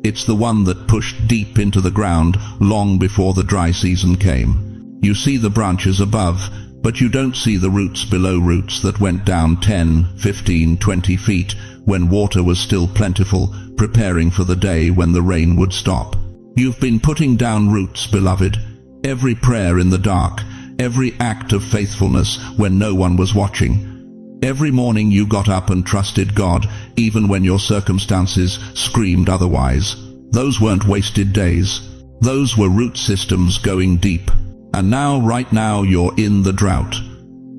It's the one that pushed deep into the ground long before the dry season came. You see the branches above, but you don't see the roots below, roots that went down 10, 15, 20 feet when water was still plentiful, preparing for the day when the rain would stop. You've been putting down roots, beloved. Every prayer in the dark, every act of faithfulness when no one was watching. Every morning you got up and trusted God, even when your circumstances screamed otherwise. Those weren't wasted days. Those were root systems going deep. And now, right now, you're in the drought.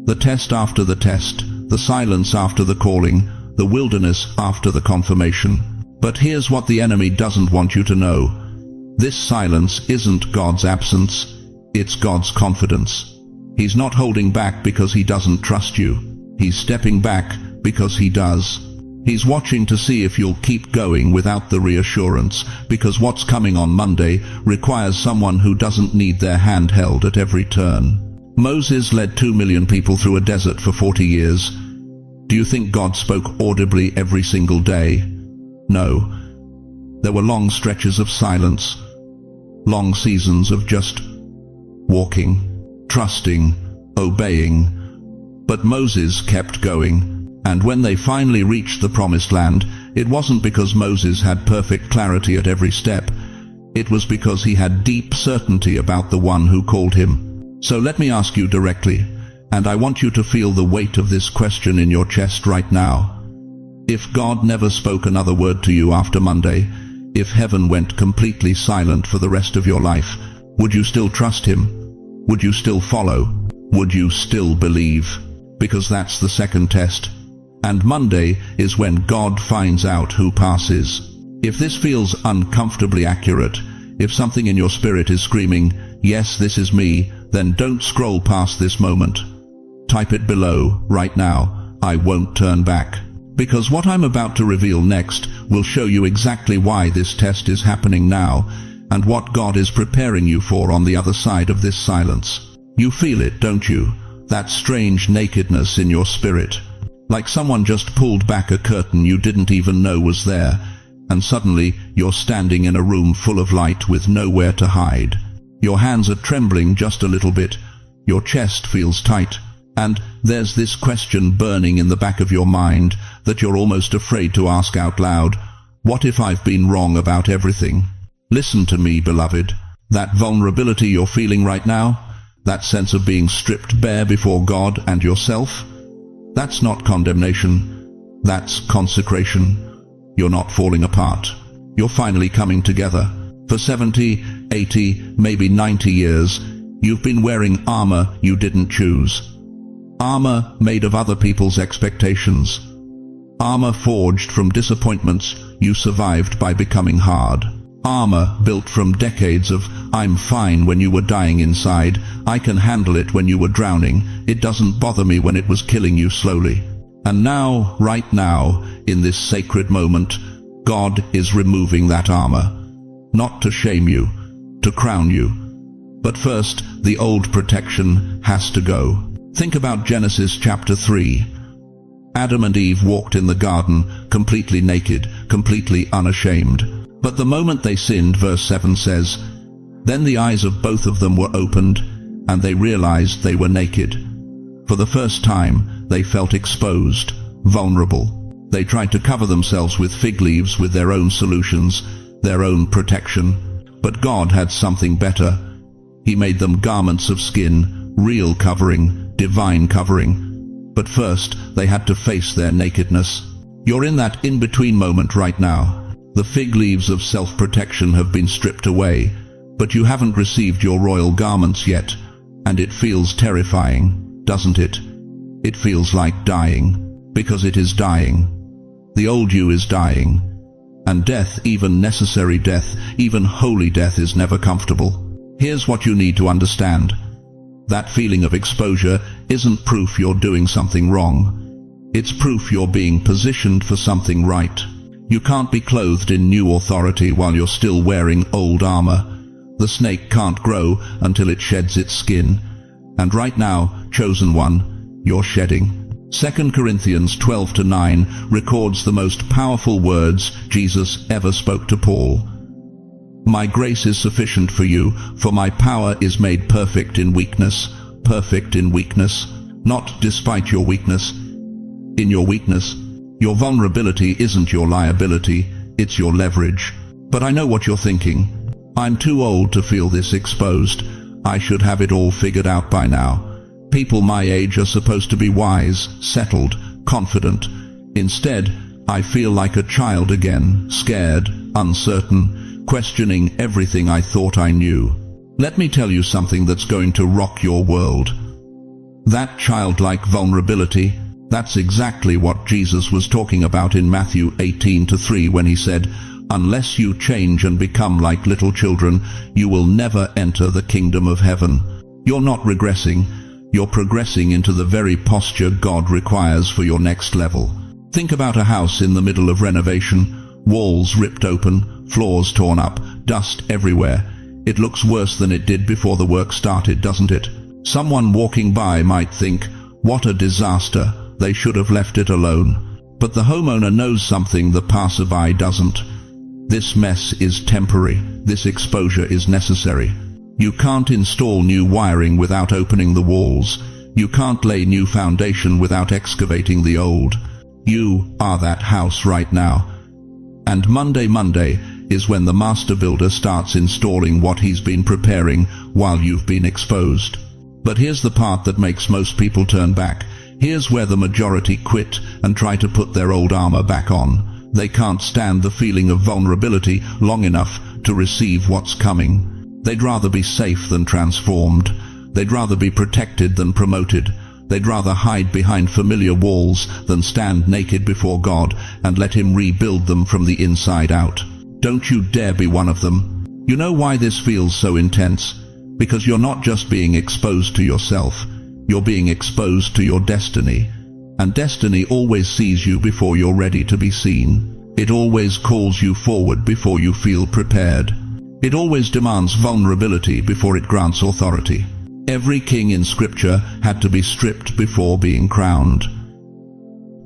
The test after the test, the silence after the calling, the wilderness after the confirmation. But here's what the enemy doesn't want you to know. This silence isn't God's absence, it's God's confidence. He's not holding back because he doesn't trust you. He's stepping back because he does. He's watching to see if you'll keep going without the reassurance, because what's coming on Monday requires someone who doesn't need their hand held at every turn. Moses led 2 million people through a desert for 40 years. Do you think God spoke audibly every single day? No. There were long stretches of silence, long seasons of just walking, trusting, obeying. But Moses kept going. And when they finally reached the promised land, it wasn't because Moses had perfect clarity at every step. It was because he had deep certainty about the one who called him. So let me ask you directly, and I want you to feel the weight of this question in your chest right now. If God never spoke another word to you after Monday, if heaven went completely silent for the rest of your life, would you still trust him? Would you still follow? Would you still believe? Because that's the second test. And Monday is when God finds out who passes. If this feels uncomfortably accurate, if something in your spirit is screaming, "Yes, this is me," then don't scroll past this moment. Type it below, right now, "I won't turn back." Because what I'm about to reveal next will show you exactly why this test is happening now, and what God is preparing you for on the other side of this silence. You feel it, don't you? That strange nakedness in your spirit. Like someone just pulled back a curtain you didn't even know was there, and suddenly you're standing in a room full of light with nowhere to hide. Your hands are trembling just a little bit, your chest feels tight, and there's this question burning in the back of your mind that you're almost afraid to ask out loud. What if I've been wrong about everything? Listen to me, beloved. That vulnerability you're feeling right now, that sense of being stripped bare before God and yourself, that's not condemnation, that's consecration. You're not falling apart. You're finally coming together. For 70, 80, maybe 90 years, you've been wearing armor you didn't choose. Armor made of other people's expectations. Armor forged from disappointments you survived by becoming hard. Armor built from decades of "I'm fine" when you were dying inside, "I can handle it" when you were drowning, "It doesn't bother me" when it was killing you slowly. And now, right now, in this sacred moment, God is removing that armor. Not to shame you, to crown you. But first, the old protection has to go. Think about Genesis chapter 3. Adam and Eve walked in the garden, completely naked, completely unashamed. But the moment they sinned, verse 7 says, "Then the eyes of both of them were opened, and they realized they were naked." For the first time, they felt exposed, vulnerable. They tried to cover themselves with fig leaves, with their own solutions, their own protection. But God had something better. He made them garments of skin, real covering, divine covering. But first, they had to face their nakedness. You're in that in-between moment right now. The fig leaves of self-protection have been stripped away, but you haven't received your royal garments yet, and it feels terrifying, doesn't it? It feels like dying, because it is dying. The old you is dying, And death, even necessary death, even holy death, is never comfortable. Here's what you need to understand. That feeling of exposure isn't proof you're doing something wrong. It's proof you're being positioned for something right. You can't be clothed in new authority while you're still wearing old armor. The snake can't grow until it sheds its skin. And right now, chosen one, you're shedding. 2 Corinthians 12-9 records the most powerful words Jesus ever spoke to Paul. My grace is sufficient for you, for my power is made perfect in weakness, not despite your weakness. In your weakness, your vulnerability isn't your liability, it's your leverage. But I know what you're thinking. I'm too old to feel this exposed. I should have it all figured out by now. People my age are supposed to be wise, settled, confident. Instead, I feel like a child again, scared, uncertain, questioning everything I thought I knew. Let me tell you something that's going to rock your world. That childlike vulnerability, that's exactly what Jesus was talking about in Matthew 18:3 when he said, "Unless you change and become like little children, you will never enter the kingdom of heaven." You're not regressing. You're progressing into the very posture God requires for your next level. Think about a house in the middle of renovation, walls ripped open, floors torn up, dust everywhere. It looks worse than it did before the work started, doesn't it? Someone walking by might think, "What a disaster, they should have left it alone." But the homeowner knows something the passerby doesn't. This mess is temporary. This exposure is necessary. You can't install new wiring without opening the walls. You can't lay new foundation without excavating the old. You are that house right now. And Monday is when the master builder starts installing what he's been preparing while you've been exposed. But here's the part that makes most people turn back. Here's where the majority quit and try to put their old armor back on. They can't stand the feeling of vulnerability long enough to receive what's coming. They'd rather be safe than transformed. They'd rather be protected than promoted. They'd rather hide behind familiar walls than stand naked before God and let Him rebuild them from the inside out. Don't you dare be one of them. You know why this feels so intense? Because you're not just being exposed to yourself. You're being exposed to your destiny. And destiny always sees you before you're ready to be seen. It always calls you forward before you feel prepared. It always demands vulnerability before it grants authority. Every king in Scripture had to be stripped before being crowned.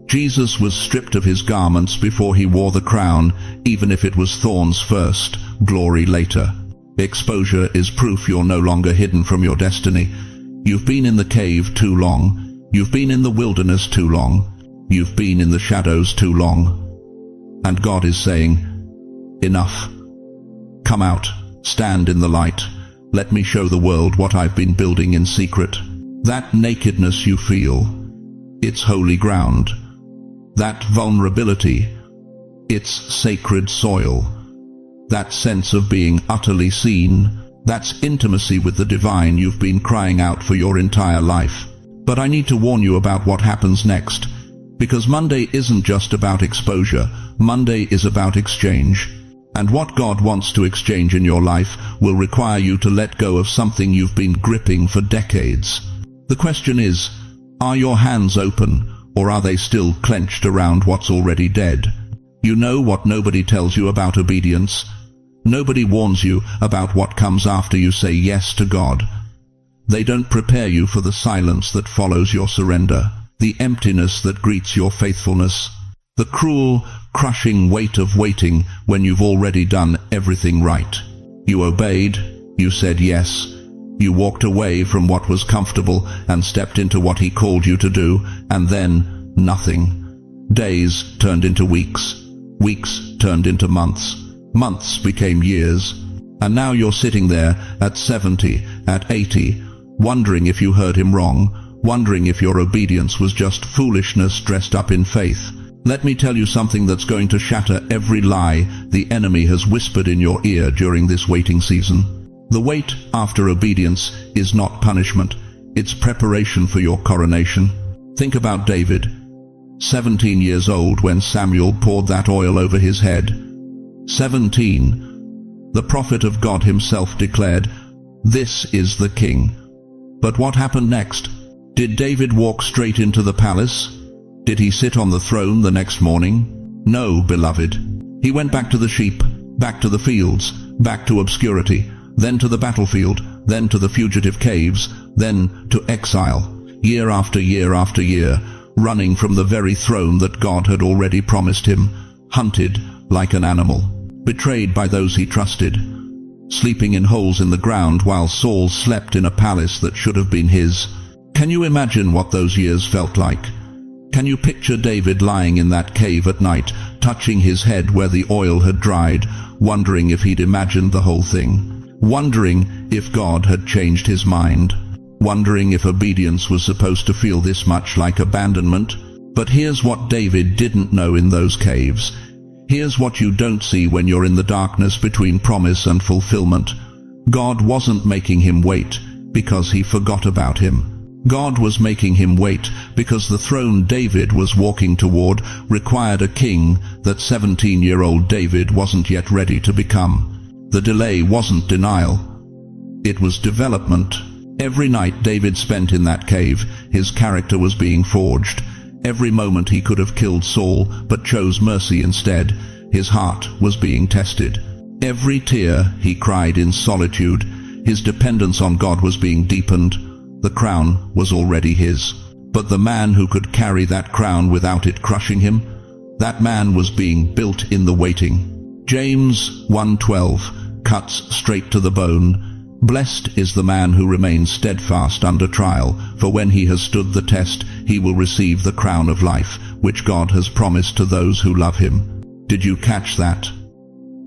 Jesus was stripped of his garments before he wore the crown, even if it was thorns first, glory later. Exposure is proof you're no longer hidden from your destiny. You've been in the cave too long. You've been in the wilderness too long. You've been in the shadows too long. And God is saying, enough. Come out, stand in the light. Let me show the world what I've been building in secret. That nakedness you feel, it's holy ground. That vulnerability, it's sacred soil. That sense of being utterly seen, that's intimacy with the divine you've been crying out for your entire life. But I need to warn you about what happens next, because Monday isn't just about exposure. Monday is about exchange. And what God wants to exchange in your life will require you to let go of something you've been gripping for decades. The question is, are your hands open, or are they still clenched around what's already dead? You know what nobody tells you about obedience? Nobody warns you about what comes after you say yes to God. They don't prepare you for the silence that follows your surrender, the emptiness that greets your faithfulness, the cruel, crushing weight of waiting when you've already done everything right. You obeyed, you said yes, you walked away from what was comfortable and stepped into what He called you to do, and then nothing. Days turned into weeks, weeks turned into months, months became years, and now you're sitting there at 70, at 80, wondering if you heard Him wrong, wondering if your obedience was just foolishness dressed up in faith. Let me tell you something that's going to shatter every lie the enemy has whispered in your ear during this waiting season. The wait after obedience is not punishment, it's preparation for your coronation. Think about David, 17 years old when Samuel poured that oil over his head. 17. The prophet of God himself declared, "This is the king." But what happened next? Did David walk straight into the palace? Did he sit on the throne the next morning? No, beloved. He went back to the sheep, back to the fields, back to obscurity, then to the battlefield, then to the fugitive caves, then to exile, year after year after year, running from the very throne that God had already promised him, hunted like an animal, betrayed by those he trusted, sleeping in holes in the ground while Saul slept in a palace that should have been his. Can you imagine what those years felt like? Can you picture David lying in that cave at night, touching his head where the oil had dried, wondering if he'd imagined the whole thing, wondering if God had changed his mind, wondering if obedience was supposed to feel this much like abandonment? But here's what David didn't know in those caves. Here's what you don't see when you're in the darkness between promise and fulfillment. God wasn't making him wait because he forgot about him. God was making him wait because the throne David was walking toward required a king that 17-year-old David wasn't yet ready to become. The delay wasn't denial. It was development. Every night David spent in that cave, his character was being forged. Every moment he could have killed Saul, but chose mercy instead. His heart was being tested. Every tear he cried in solitude, his dependence on God was being deepened. The crown was already his. But the man who could carry that crown without it crushing him, that man was being built in the waiting. James 1:12 cuts straight to the bone. Blessed is the man who remains steadfast under trial, for when he has stood the test, he will receive the crown of life, which God has promised to those who love him. Did you catch that?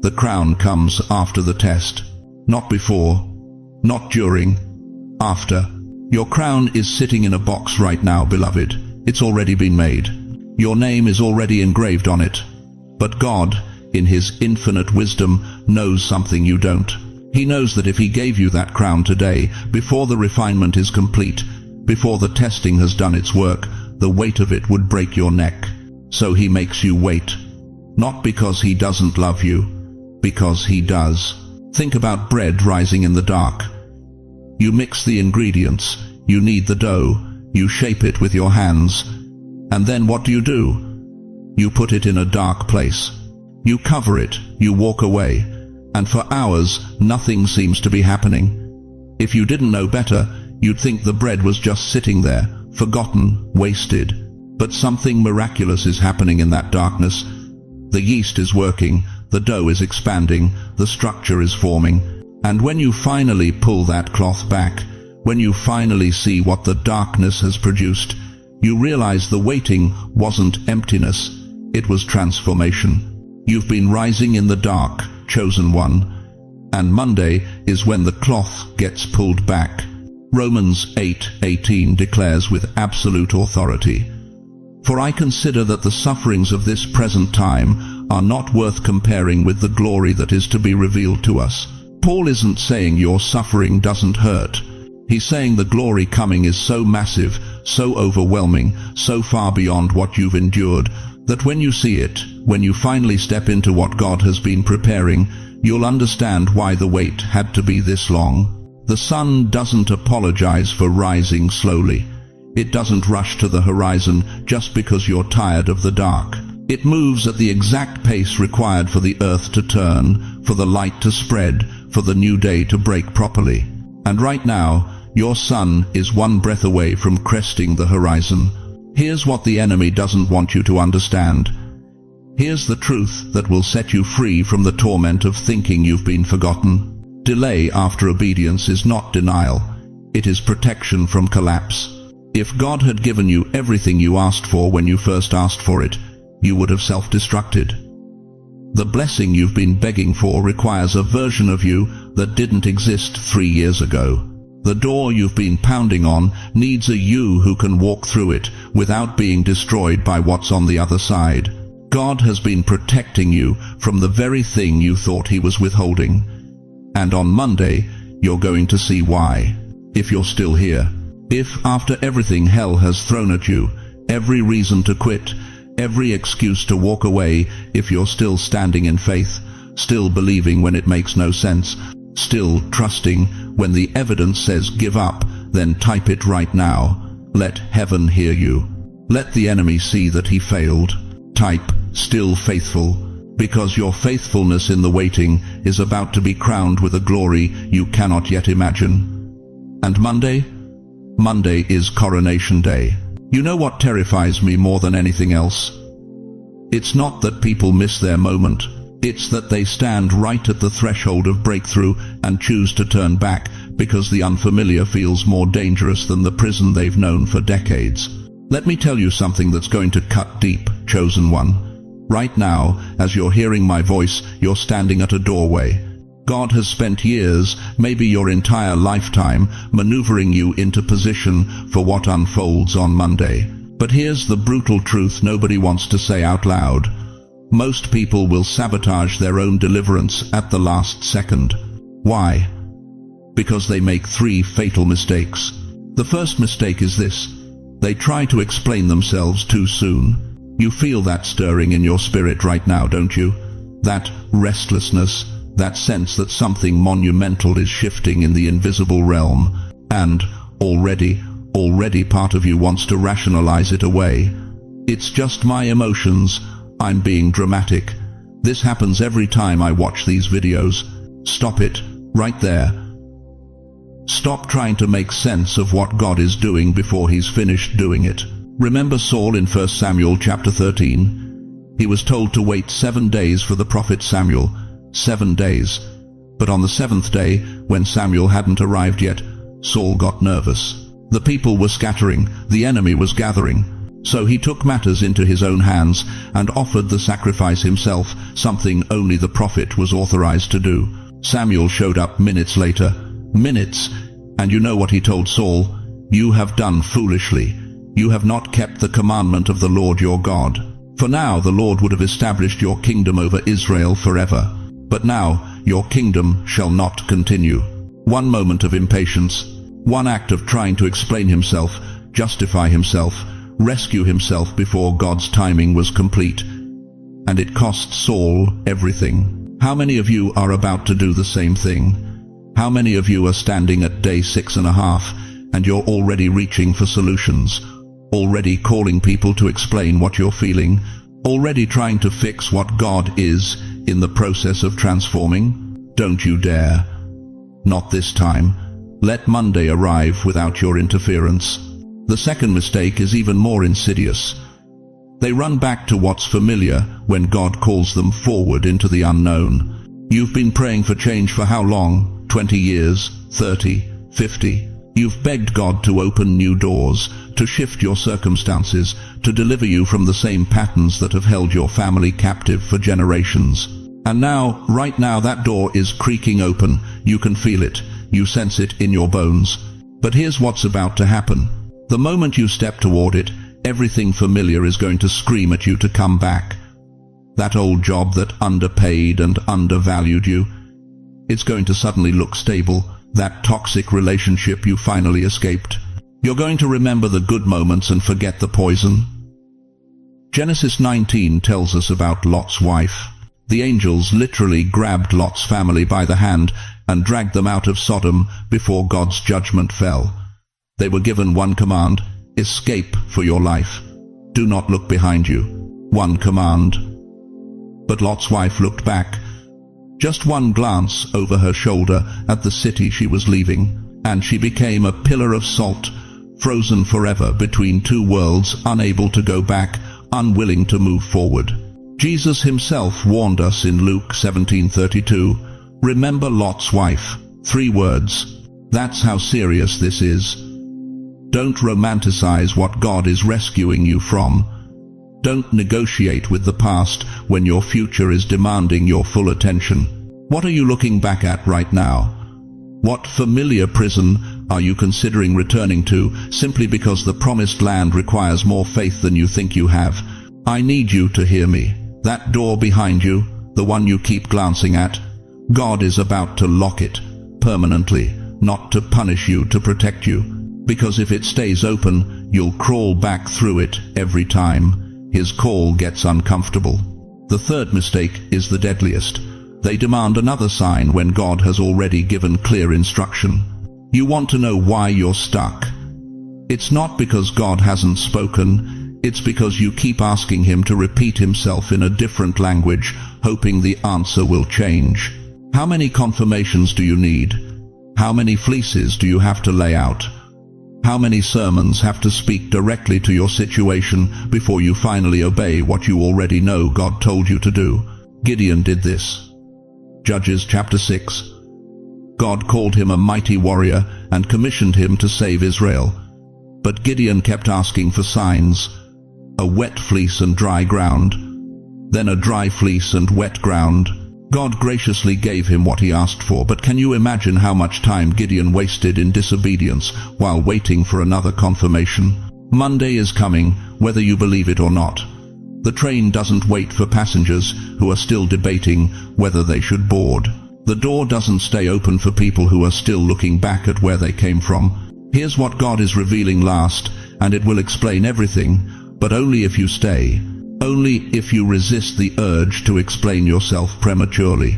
The crown comes after the test, not before, not during, after. Your crown is sitting in a box right now, beloved. It's already been made. Your name is already engraved on it. But God, in his infinite wisdom, knows something you don't. He knows that if he gave you that crown today, before the refinement is complete, before the testing has done its work, the weight of it would break your neck. So he makes you wait. Not because he doesn't love you, because he does. Think about bread rising in the dark. You mix the ingredients, you knead the dough, you shape it with your hands, and then what do? You put it in a dark place. You cover it, you walk away, and for hours nothing seems to be happening. If you didn't know better, you'd think the bread was just sitting there, forgotten, wasted. But something miraculous is happening in that darkness. The yeast is working, the dough is expanding, the structure is forming. And when you finally pull that cloth back, when you finally see what the darkness has produced, you realize the waiting wasn't emptiness, it was transformation. You've been rising in the dark, chosen one, and Monday is when the cloth gets pulled back. Romans 8:18 declares with absolute authority, "For I consider that the sufferings of this present time are not worth comparing with the glory that is to be revealed to us." Paul isn't saying your suffering doesn't hurt. He's saying the glory coming is so massive, so overwhelming, so far beyond what you've endured, that when you see it, when you finally step into what God has been preparing, you'll understand why the wait had to be this long. The sun doesn't apologize for rising slowly. It doesn't rush to the horizon just because you're tired of the dark. It moves at the exact pace required for the earth to turn, for the light to spread, for the new day to break properly. And right now, your sun is one breath away from cresting the horizon. Here's what the enemy doesn't want you to understand. Here's the truth that will set you free from the torment of thinking you've been forgotten. Delay after obedience is not denial. It is protection from collapse. If God had given you everything you asked for when you first asked for it, you would have self-destructed. The blessing you've been begging for requires a version of you that didn't exist 3 years ago. The door you've been pounding on needs a you who can walk through it without being destroyed by what's on the other side. God has been protecting you from the very thing you thought he was withholding. And on Monday, you're going to see why, if you're still here. If, after everything hell has thrown at you, every reason to quit, every excuse to walk away, if you're still standing in faith, still believing when it makes no sense, still trusting when the evidence says give up, then type it right now. Let heaven hear you. Let the enemy see that he failed. Type, still faithful, because your faithfulness in the waiting is about to be crowned with a glory you cannot yet imagine. And Monday? Monday is Coronation Day. You know what terrifies me more than anything else? It's not that people miss their moment. It's that they stand right at the threshold of breakthrough and choose to turn back because the unfamiliar feels more dangerous than the prison they've known for decades. Let me tell you something that's going to cut deep, chosen one. Right now, as you're hearing my voice, you're standing at a doorway. God has spent years, maybe your entire lifetime, maneuvering you into position for what unfolds on Monday. But here's the brutal truth nobody wants to say out loud. Most people will sabotage their own deliverance at the last second. Why? Because they make 3 fatal mistakes. The first mistake is this: they try to explain themselves too soon. You feel that stirring in your spirit right now, don't you? That restlessness, that sense that something monumental is shifting in the invisible realm, and already part of you wants to rationalize it away. It's just my emotions. I'm being dramatic. This happens every time I watch these videos. Stop it, right there. Stop trying to make sense of what God is doing before he's finished doing it. Remember Saul in 1 Samuel chapter 13? He was told to wait 7 days for the prophet Samuel. 7 days. But on the 7th day, when Samuel hadn't arrived yet, Saul got nervous. The people were scattering, the enemy was gathering. So he took matters into his own hands and offered the sacrifice himself, something only the prophet was authorized to do. Samuel showed up minutes later. Minutes. And you know what he told Saul? You have done foolishly. You have not kept the commandment of the Lord your God. For now the Lord would have established your kingdom over Israel forever. But now your kingdom shall not continue. One moment of impatience, one act of trying to explain himself, justify himself, rescue himself before God's timing was complete. And it cost Saul everything. How many of you are about to do the same thing? How many of you are standing at day 6.5 and you're already reaching for solutions, already calling people to explain what you're feeling, already trying to fix what God is in the process of transforming? Don't you dare. Not this time. Let Monday arrive without your interference. The second mistake is even more insidious. They run back to what's familiar when God calls them forward into the unknown. You've been praying for change for how long? 20 years? 30? 50? You've begged God to open new doors, to shift your circumstances, to deliver you from the same patterns that have held your family captive for generations. And now, right now, that door is creaking open. You can feel it. You sense it in your bones. But here's what's about to happen. The moment you step toward it, everything familiar is going to scream at you to come back. That old job that underpaid and undervalued you, it's going to suddenly look stable. That toxic relationship you finally escaped. You're going to remember the good moments and forget the poison. Genesis 19 tells us about Lot's wife. The angels literally grabbed Lot's family by the hand and dragged them out of Sodom before God's judgment fell. They were given one command: escape for your life. Do not look behind you. One command. But Lot's wife looked back. Just one glance over her shoulder at the city she was leaving, and she became a pillar of salt, frozen forever between two worlds, unable to go back, unwilling to move forward. Jesus himself warned us in Luke 17:32, remember Lot's wife. 3 words. That's how serious this is. Don't romanticize what God is rescuing you from. Don't negotiate with the past when your future is demanding your full attention. What are you looking back at right now? What familiar prison are you considering returning to simply because the promised land requires more faith than you think you have? I need you to hear me. That door behind you, the one you keep glancing at, God is about to lock it permanently, not to punish you, to protect you. Because if it stays open, you'll crawl back through it every time His call gets uncomfortable. The third mistake is the deadliest. They demand another sign when God has already given clear instruction. You want to know why you're stuck. It's not because God hasn't spoken, it's because you keep asking him to repeat himself in a different language, hoping the answer will change. How many confirmations do you need? How many fleeces do you have to lay out? How many sermons have to speak directly to your situation before you finally obey what you already know God told you to do? Gideon did this. Judges chapter 6. God called him a mighty warrior and commissioned him to save Israel. But Gideon kept asking for signs. A wet fleece and dry ground, then a dry fleece and wet ground. God graciously gave him what he asked for, but can you imagine how much time Gideon wasted in disobedience while waiting for another confirmation? Monday is coming, whether you believe it or not. The train doesn't wait for passengers who are still debating whether they should board. The door doesn't stay open for people who are still looking back at where they came from. Here's what God is revealing last, and it will explain everything, but only if you stay. Only if you resist the urge to explain yourself prematurely.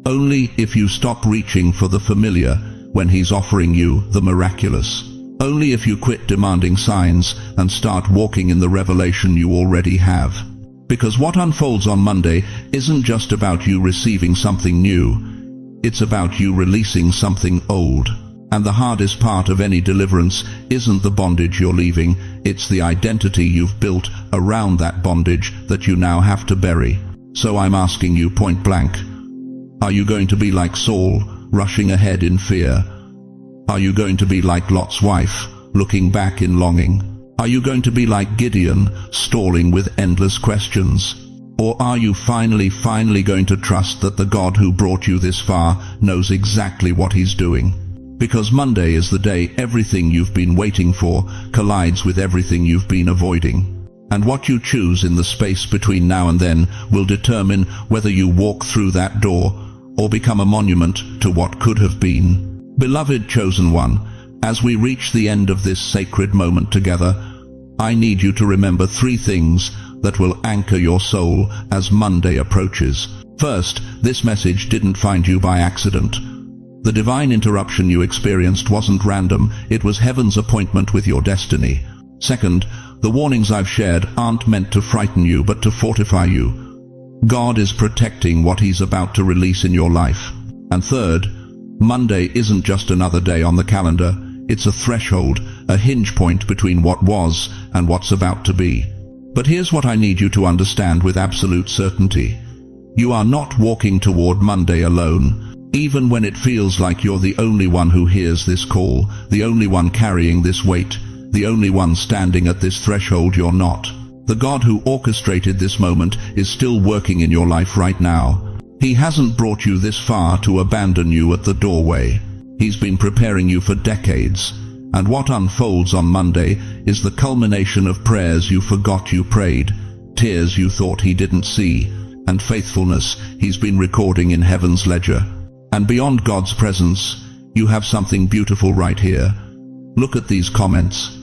Only if you stop reaching for the familiar when he's offering you the miraculous. Only if you quit demanding signs and start walking in the revelation you already have. Because what unfolds on Monday isn't just about you receiving something new. It's about you releasing something old. And the hardest part of any deliverance isn't the bondage you're leaving, it's the identity you've built around that bondage that you now have to bury. So I'm asking you point blank, are you going to be like Saul, rushing ahead in fear? Are you going to be like Lot's wife, looking back in longing? Are you going to be like Gideon, stalling with endless questions? Or are you finally going to trust that the God who brought you this far knows exactly what he's doing? Because Monday is the day everything you've been waiting for collides with everything you've been avoiding. And what you choose in the space between now and then will determine whether you walk through that door or become a monument to what could have been. Beloved chosen one, as we reach the end of this sacred moment together, I need you to remember 3 things that will anchor your soul as Monday approaches. First, this message didn't find you by accident. The divine interruption you experienced wasn't random, it was heaven's appointment with your destiny. Second, the warnings I've shared aren't meant to frighten you, but to fortify you. God is protecting what he's about to release in your life. And third, Monday isn't just another day on the calendar, it's a threshold, a hinge point between what was and what's about to be. But here's what I need you to understand with absolute certainty. You are not walking toward Monday alone. Even when it feels like you're the only one who hears this call, the only one carrying this weight, the only one standing at this threshold, you're not. The God who orchestrated this moment is still working in your life right now. He hasn't brought you this far to abandon you at the doorway. He's been preparing you for decades. And what unfolds on Monday is the culmination of prayers you forgot you prayed, tears you thought he didn't see, and faithfulness he's been recording in heaven's ledger. And beyond God's presence, you have something beautiful right here. Look at these comments.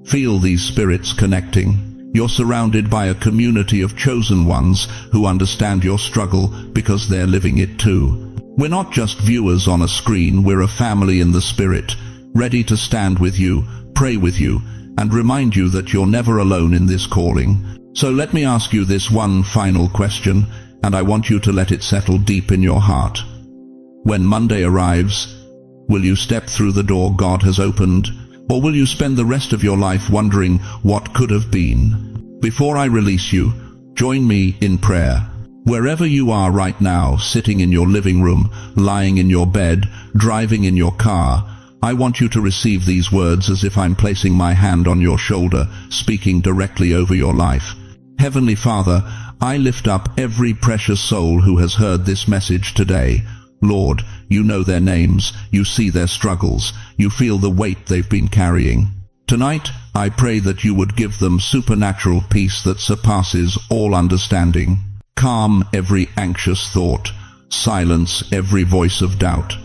Feel these spirits connecting. You're surrounded by a community of chosen ones who understand your struggle because they're living it too. We're not just viewers on a screen, we're a family in the spirit, ready to stand with you, pray with you, and remind you that you're never alone in this calling. So let me ask you this one final question, and I want you to let it settle deep in your heart. When Monday arrives, will you step through the door God has opened, or will you spend the rest of your life wondering what could have been? Before I release you, join me in prayer. Wherever you are right now, sitting in your living room, lying in your bed, driving in your car, I want you to receive these words as if I'm placing my hand on your shoulder, speaking directly over your life. Heavenly Father, I lift up every precious soul who has heard this message today. Lord, you know their names, you see their struggles, you feel the weight they've been carrying. Tonight, I pray that you would give them supernatural peace that surpasses all understanding. Calm every anxious thought, silence every voice of doubt.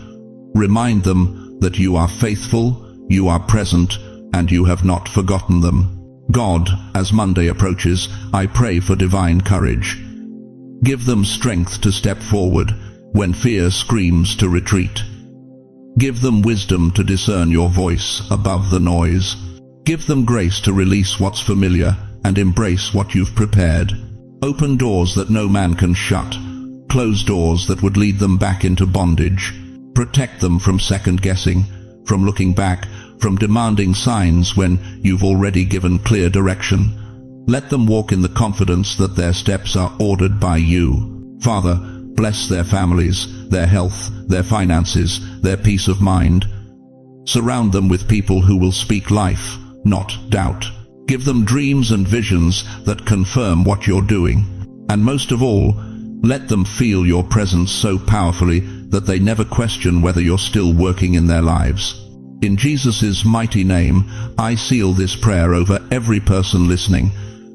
Remind them that you are faithful, you are present, and you have not forgotten them. God, as Monday approaches, I pray for divine courage. Give them strength to step forward when fear screams to retreat. Give them wisdom to discern your voice above the noise. Give them grace to release what's familiar and embrace what you've prepared. Open doors that no man can shut. Close doors that would lead them back into bondage. Protect them from second-guessing, from looking back, from demanding signs when you've already given clear direction. Let them walk in the confidence that their steps are ordered by you. Father, bless their families, their health, their finances, their peace of mind. Surround them with people who will speak life, not doubt. Give them dreams and visions that confirm what you're doing. And most of all, let them feel your presence so powerfully that they never question whether you're still working in their lives. In Jesus' mighty name, I seal this prayer over every person listening.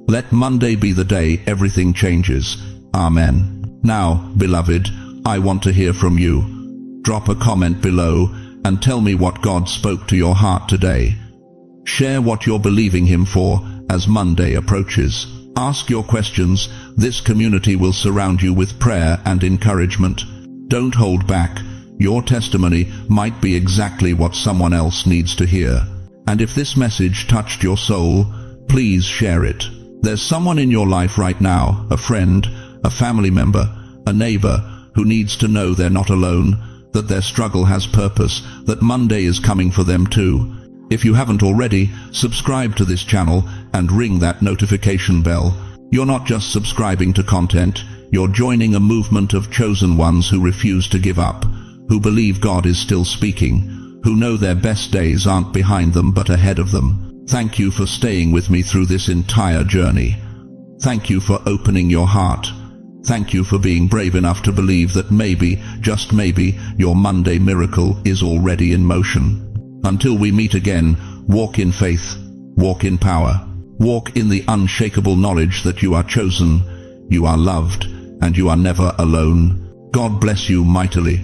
Let Monday be the day everything changes. Amen. Now, beloved, I want to hear from you. Drop a comment below and tell me what God spoke to your heart today. Share what you're believing Him for as Monday approaches. Ask your questions. This community will surround you with prayer and encouragement. Don't hold back. Your testimony might be exactly what someone else needs to hear. And if this message touched your soul, please share it. There's someone in your life right now, a friend, a family member, a neighbor, who needs to know they're not alone, that their struggle has purpose, that Monday is coming for them too. If you haven't already, subscribe to this channel and ring that notification bell. You're not just subscribing to content, you're joining a movement of chosen ones who refuse to give up, who believe God is still speaking, who know their best days aren't behind them but ahead of them. Thank you for staying with me through this entire journey. Thank you for opening your heart. Thank you for being brave enough to believe that maybe, just maybe, your Monday miracle is already in motion. Until we meet again, walk in faith, walk in power, walk in the unshakable knowledge that you are chosen, you are loved, and you are never alone. God bless you mightily.